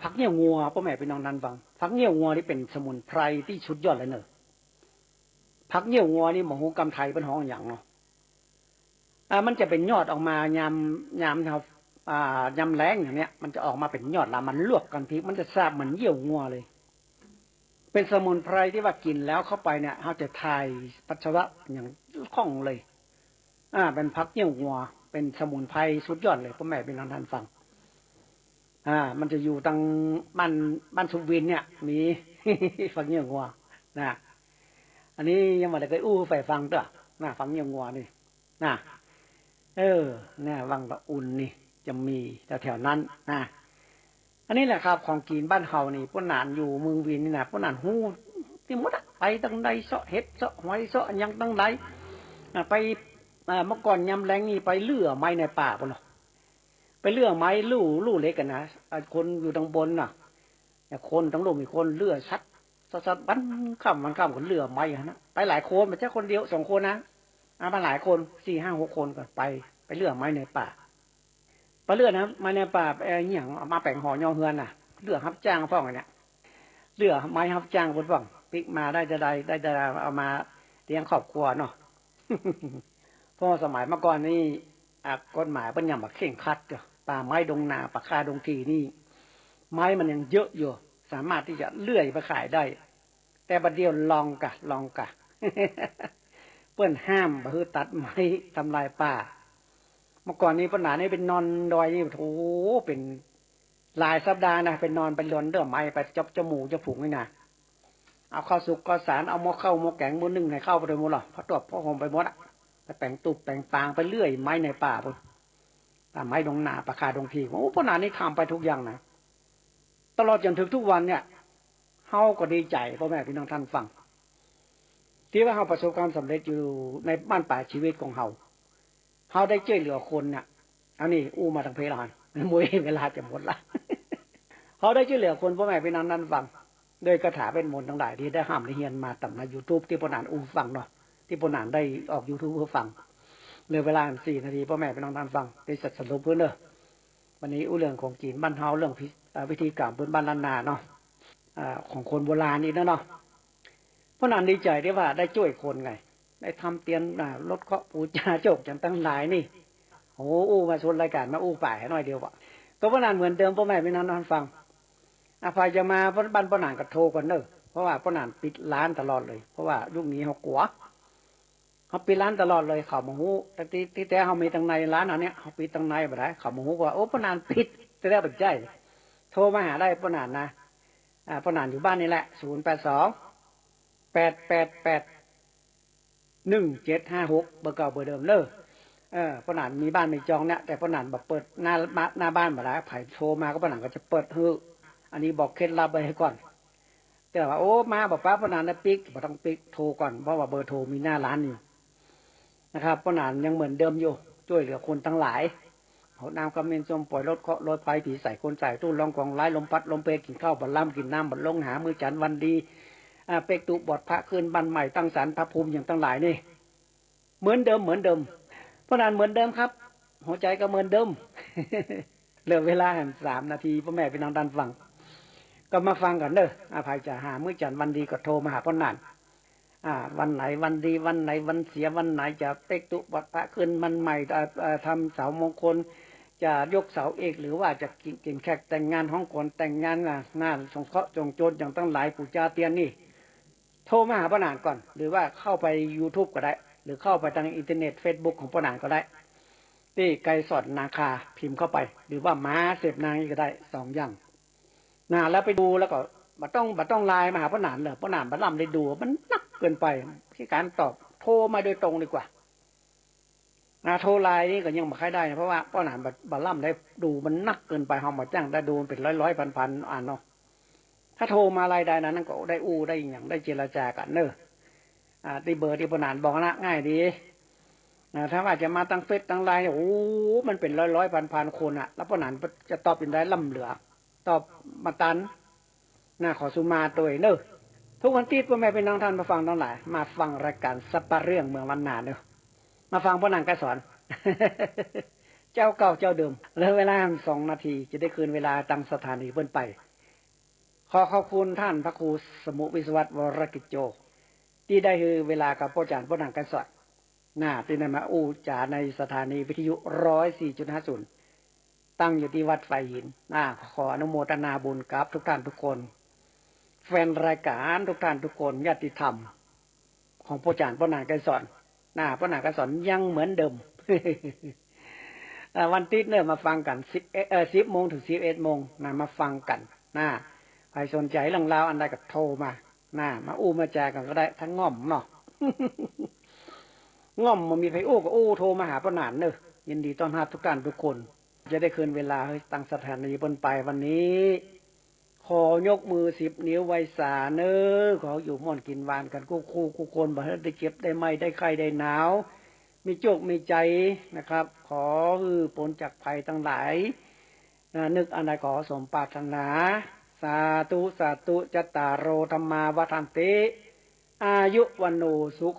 พักเงี้ยวงัวพ่อแม่ไปน้องนันฟังพักเงี้ยวงัวนี่เป็นสมุนไพรที่ชุดยอดเลยเนอะพักเงี้ยวงัวนี่หมอหูกำไทยเป็นห้องอย่างเนาะมันจะเป็นยอดออกมายำครับยำแรงอย่างเนี้ยมันจะออกมาเป็นยอดละมันลวกกันทีมันจะแซ่บเหมือนเยี่ยวงัวเลยเป็นสมุนไพรที่ว่ากินแล้วเข้าไปเนี่ยเขาจะทายปัสสาวะอย่างคล่องเลยเป็นพักเยี่ยวงัวเป็นสมุนไพรสุดยอดเลยพ่อแม่เป็นท่านฟังมันจะอยู่ทางบ้านสุวินเนี่ยมี ฟังเยี่ยวงัวนะอันนี้ยังไม่ได้เคยใฝ่ฟังตัวฟังเยี่ยวงัวนี่นะ เนี่ยวังตะอุ่นนี่จะมีแถวๆนั้นนะอันนี้แหละครับของกินบ้านเฮานี่พวกหนานอยู่เมืองวินนี่นะพวกหนานฮู้ที่หมดไปตั้งใดเสาะเห็ดเสาะหอยเสาะยังตั้งใดไปเมื่อก่อนยำแรงนี่ไปเลื่อไม้ในป่าพุ่นเนาะไปเลื่อไม้ลู่เล็กกันนะคนอยู่ทางบนน่ะคนทั้งโลกมีคนเลื่อชัดสัดบันข้ามคนเลื่อไม้นะไปหลายคนไม่ใช่คนเดียว2 คนนะมาหลายคน4 5 6 คนก็ไปเลื่อไม้ในป่าไปเลื่อนะไม้ในป่าไปอย่างมาแปลงห่อย่อเฮือนน่ะเลื่อรับจ้างฟ้องเนี่ยเลื่อไม้รับจ้างบนฟ้องปิกมาได้จะเอามาเลี้ยงครอบครัวเนาะเพราะสมัยเมื่อก่อนนี่กฎหมายเป็นอย่างแบบเข่งครัดเด้อป่าไม้ดงนาป่าคาดงทีนี่ไม้มันยังเยอะอยู่สามารถที่จะเลื่อยไปขายได้แต่บัดเดียวลองกะเปิ้นห้ามบ่คือตัดไม้ทำลายป่าเมื่อก่อนนี้ปัญหานี่เป็นนอนดอยนี่โอ้โหเป็นหลายสัปดาห์นะเป็นนอนเป็นลนเรื่องไม้ไปจับจมูกจะผุงนี่นะเอาข้าวสุกข้าวสารเอาหม้อข้าวหม้อแกงมื้อนึงให้เข้าไปเลยหมดหรอพอตบพอหอมไปหมดไปแต่งตุบแต่งปางไปเลื่อยไม้ในป่าพุ่นป่าไม้ดงนาป่าคาดงทีโอ้ปัญหานี่ทำไปทุกอย่างนะตลอดจนถึงทุกวันเนี่ยเฮาก็ดีใจพ่อแม่พี่น้องท่านฟังที่ว่าเฮาประสบความสำเร็จอยู่ในบ้านป่าชีวิตของเฮาได้ช่วยเหลือคนเนี่ยเอานี่อู้มาทางเพลานมวยเวลาจะหมดละเขาได้ช่วยเหลือคนพ่อแม่พี่น้องท่านฟังโดยคาถาเป็นมนต์ทั้งหลายที่ได้ห้ามได้เฮียนมาตำใน YouTube ที่ปนานอู้ฟังเนาะที่ปนานได้ออก YouTube เพื่อฟังเหลือเวลา4 นาทีพ่อแม่พี่น้องท่านฟังได้สรุปเพื่อนเด้อวันนี้อู้เรื่องของจีนบ้านเฮาเรื่องวิธีการพื้นบ้านล้านนาเนาะของคนโบราณนี่นะเนาะเพราะนั้นดีใจที่ว่าได้ช่วยคนไงได้ทำเตียนลดเคราะห์ปูชาโจกจังตั้งหลายนี่โอ้อู้มาชนรายการมาอู้ป่ายให้หน่อยเดียวว่ะก็เพราะนั้นเหมือนเดิมพ่อแม่พี่น้องท่านฟังพายจะมาบ้านป้านานก็โทรกันเนอะเพราะว่าป้านานปิดร้านตลอดเลยเพราะว่ายุคนี้เขากลัวเขาปิดร้านตลอดเลยเขาโมโหแต่ที่แต่เขามีตังในร้านอันเนี้ยเขาปิดตังในไปได้เขาโมโหว่าโอ้ป้านานปิดแต่ได้ปัจจัยโทรมาหาได้ป้านานนะป้านานอยู่บ้านนี่แหละ082-888-1756เบอร์เก่าเบอร์เดิมเลยป้านานมีบ้านไม่จองเนี่ยแต่ป้านานแบบเปิดหน้าบ้านมาได้ไผ่โทรมาก็ป้านานก็จะเปิดฮืออันนี้บอกเคล็ดลับไปให้ก่อนแต่ว่าโอ้มาบอกป้าป้านานนะปิ๊กบ่ต้องปิ๊กโทรก่อนเพราะว่าเบอร์โทรมีหน้าร้านอยู่นะครับป้านานยังเหมือนเดิมอยู่ช่วยเหลือคนทั้งหลายเขาน้ำกระเม็นส้มปล่อยรถเคาะรถไฟผีใส่คนใส่ตู้ลองกองไล่ลมพัดลมเปกินข้าวบัลล่ำกินน้ำบัลลงหามือจันวันดีเป็กตุบอดพระคืนบันใหม่ตั้งศาลพระภูมิอย่างทั้งหลายนี่เหมือนเดิมป้านานเหมือนเดิมครับหัวใจก็เหมือนเดิมเหลือเวลา3 นาทีพ่อแม่พี่น้องดันฟังก็มาฟังกันเด้อภัยจะหามื้อจันทร์วันดีก็โทรมาหาพ่อนั่นวันไหนวันดีวันไหนวันเสียวันไหนจะเต็กตุบัดพระขึ้นมันใหม่ทำเสามงคลจะยกเสาเอกหรือว่าจะกินแขกแต่งงานห้องก่อนแต่งงานงานสงเคราะห์จงโจรอย่างตั้งหลายปู่จาเตียนนี่โทรมาหาพ่อนั่นก่อนหรือว่าเข้าไป YouTube ก็ได้หรือเข้าไปทางอินเทอร์เน็ต Facebook ของพ่อนั่นก็ได้ที่ไกรสอนนาคาพิมพ์เข้าไปหรือว่าม้าเสพนางก็ได้2 อย่างแล้วไปดูแล้วก็บัต้องไลน์มาหาพ่อหนานเลยพ่อหนานบัดล่ำได้ดูมันนักเกินไปที่การตอบโทรมาโดยตรงดีกว่าโทรไลน์นี่ก็ยังไม่ค่อยได้นะเพราะว่าพ่อหนานบัดล่ำได้ดูมันนักเกินไปเขามาจ้างได้ดูเป็นร้อยพันอ่านเนาะถ้าโทรมาไลน์ได้นั้นก็ได้ได้อย่างได้เจรจากันเนอะที่เบอร์ที่พ่อหนานบอกนะง่ายดีถ้าว่าจะมาตั้งเฟซตั้งไลน์โอ้มันเป็นร้อยพันคนแล้วพ่อหนานจะตอบเป็นได้ล่ำเหลือตอบมาตันขอสุมาตัวเนอะทุกวันที่พ่อแม่เป็นน้องท่านมาฟังทั้งหลายมาฟังรายการสัปเรื่องเมืองล้านนาเนอะมาฟังพ่อนางกระสอน เจ้าเก่าเจ้าเดิมแล้วเวลา2 นาทีจะได้คืนเวลาตั้งสถานีเพิ่นไปขอขอบคุณท่านพระครูสมุวิศวัตวรกิจโจที่ได้คือเวลากับพ่ออาจารย์พ่อนางกระสอนที่ได้มาอู้จ่าในสถานีวิทยุ 104.50ตั้งอยู่ที่วัดไฟหินขออนุโมทนาบุญกับทุกท่านทุกคนแฟนรายการทุกท่านทุกคนญาติธรรมของพ่ออาจารย์พ่อนางไกรสอนพ่อนางไกรสอนยังเหมือนเดิม วันอาทิตย์เนี่ยมาฟังกัน10 โมงถึง 11 โมงมาฟังกันใครสนใจเรื่องราวอันใดก็โทรมามาอู้มาแจกันก็ได้ทั้งง่อมเนาะ ง่อมมันมีไผอู้ก็อู้โทรมาหาพ่อนางเนอะ ยินดีต้อนรับทุกท่านทุกคนจะได้คืนเวลาให้ตั้งสถานีบนไปวันนี้ขอยกมือ10 นิ้วไว้สาเนอขออยู่ม่อนกินหวานกันคู่คนบ่ได้เจ็บได้ไม้ได้ไข้ได้หนาวมีโชคมีใจนะครับขอพ้นจากภัยทั้งหลายนึกอันใดขอสมปรารถนาสาธุสาธุจัตตารโอธัมมาวัฏันติอายุวันโนสุข